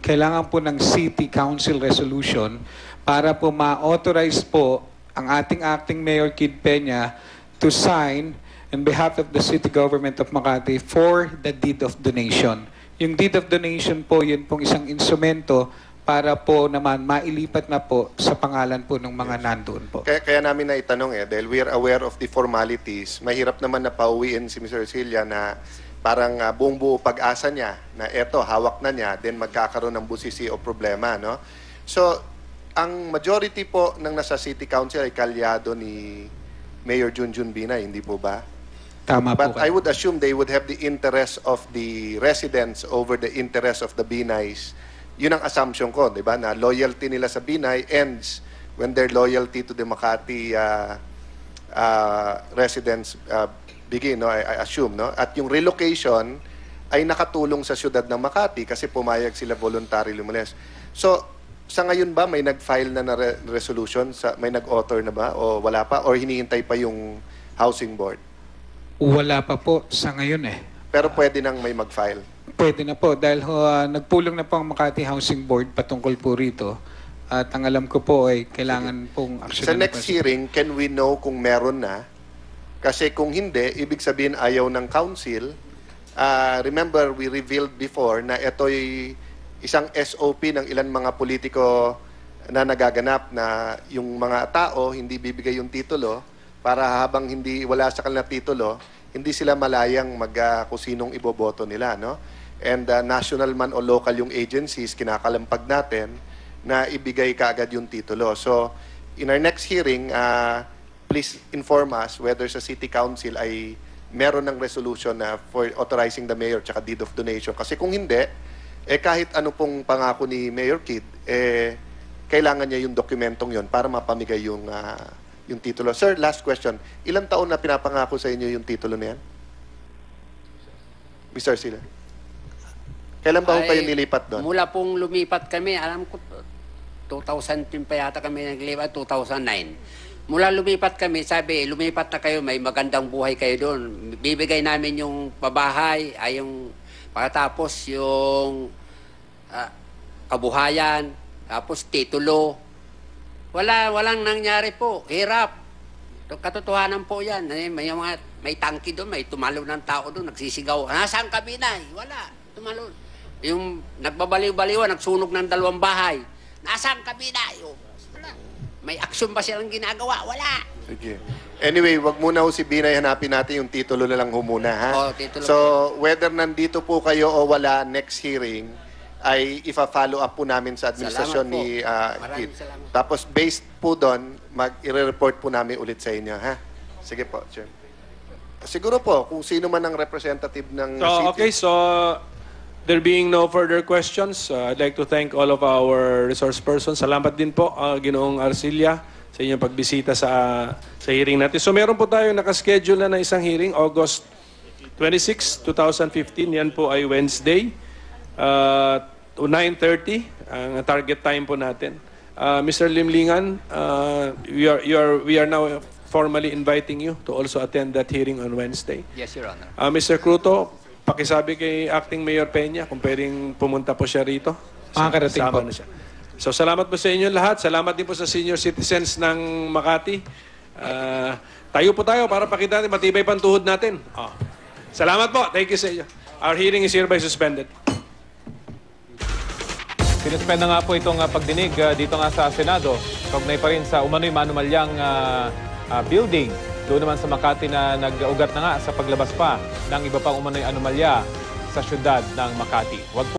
kailangan po ng City Council Resolution para po ma-authorize po ang ating Acting Mayor Kid Peña to sign on behalf of the City Government of Makati for the deed of donation. Yung deed of donation po, yun pong isang instrumento para po naman mailipat na po sa pangalan po ng mga nandoon po. Kaya namin na itanong dahil we are aware of the formalities, mahirap naman na pauwiin si Mr. Arcilla na parang buong buo pag-asa niya na eto, hawak na niya, then magkakaroon ng busisi o problema, no? So, ang majority po ng nasa City Council ay kalyado ni Mayor Junjun Binay, hindi po ba? Tama po. But I would assume they would have the interest of the residents over the interest of the Binays. Yun ang assumption ko, di ba? Na loyalty nila sa Binay ends when their loyalty to the Makati residents begin, no? I assume, no? At yung relocation ay nakatulong sa siyudad ng Makati kasi pumayag sila voluntarily lumalis. So, sa ngayon ba may nag-file na resolution? May nag-author na ba? O wala pa? Or hinihintay pa yung housing board? Wala pa po sa ngayon eh. Pero pwede nang may mag-file. Pwede na po dahil nagpulong na po ang Makati Housing Board patungkol po rito. At ang alam ko po ay kailangan pong action. Sa next hearing, can we know kung meron na? Kasi kung hindi, ibig sabihin ayaw ng council. Remember, we revealed before na ito'y isang SOP ng ilan mga politiko na nagaganap na yung mga tao hindi bibigay yung titulo para habang wala sa kanila titulo, hindi sila malayang kung sinong iboboto nila, no? And national man o local yung agencies, kinakalampag natin na ibigay kaagad yung titulo. So, in our next hearing, please inform us whether sa City Council ay meron ng resolution na for authorizing the mayor tsaka deed of donation. Kasi kung hindi, kahit ano pong pangako ni Mayor Kid, kailangan niya yung dokumentong yon para mapamigay yung titulo. Sir, last question. Ilang taon na pinapangako sa inyo yung titulo na yan? Mr. Arcilla. Kailan ba kayo nilipat doon? Mula pong lumipat kami, alam ko, 2010 pa yata kami naglipat, 2009. Mula lumipat kami, sabi, lumipat na kayo, may magandang buhay kayo doon. Bibigay namin yung pabahay, pagkatapos yung kabuhayan, tapos titulo. Walang nangyari po. Hirap. Katotohanan po yan. May tangki doon, may tumalo ng tao doon, nagsisigaw. Nasaan ka, Binay? Wala. Tumalo. Yung nagbabaliw-baliwan, nagsunog ng 2 bahay. Nasaan ka, Binay? Wala. May aksyon ba silang ginagawa? Wala. Sige. Anyway, wag muna ho si Binay, hanapin natin yung titulo na lang ho muna, ha? Titulo. So, whether nandito po kayo o wala, next hearing, ay ifa-follow up po namin sa administrasyon Salamat po. ni Maraming Kit. salamat. Tapos, based po doon, i-report po namin ulit sa inyo, ha? Sige po, Chair. Siguro po, kung sino man ang representative ng So, city. okay, so there being no further questions, I'd like to thank all of our resource persons. Salamat din po, Ginoong Arcilla, sa inyong pagbisita sa hearing natin. So meron po tayong nakaschedule na isang hearing, August 26, 2015. Yan po ay Wednesday, 9:30, ang target time po natin. Mr. Limlingan, we are now formally inviting you to also attend that hearing on Wednesday. Yes, Your Honor. Mr. Cruto, pakisabi kay Acting Mayor Peña kung pwedeng pumunta po siya rito. Makakarating Sama po. na siya. So salamat po sa inyo lahat. Salamat din po sa senior citizens ng Makati. Tayo po tayo para pakita natin matibay pang tuhod natin. Salamat po. Thank you sa inyo. Our hearing is hereby suspended. Sinuspend na nga po itong pagdinig dito nga sa Senado. Kaugnay pa rin sa umano'y manumalyang building. Doon naman sa Makati na nag-ugat na nga sa paglabas pa ng iba pang umano'y anomalya sa syudad ng Makati. Wag po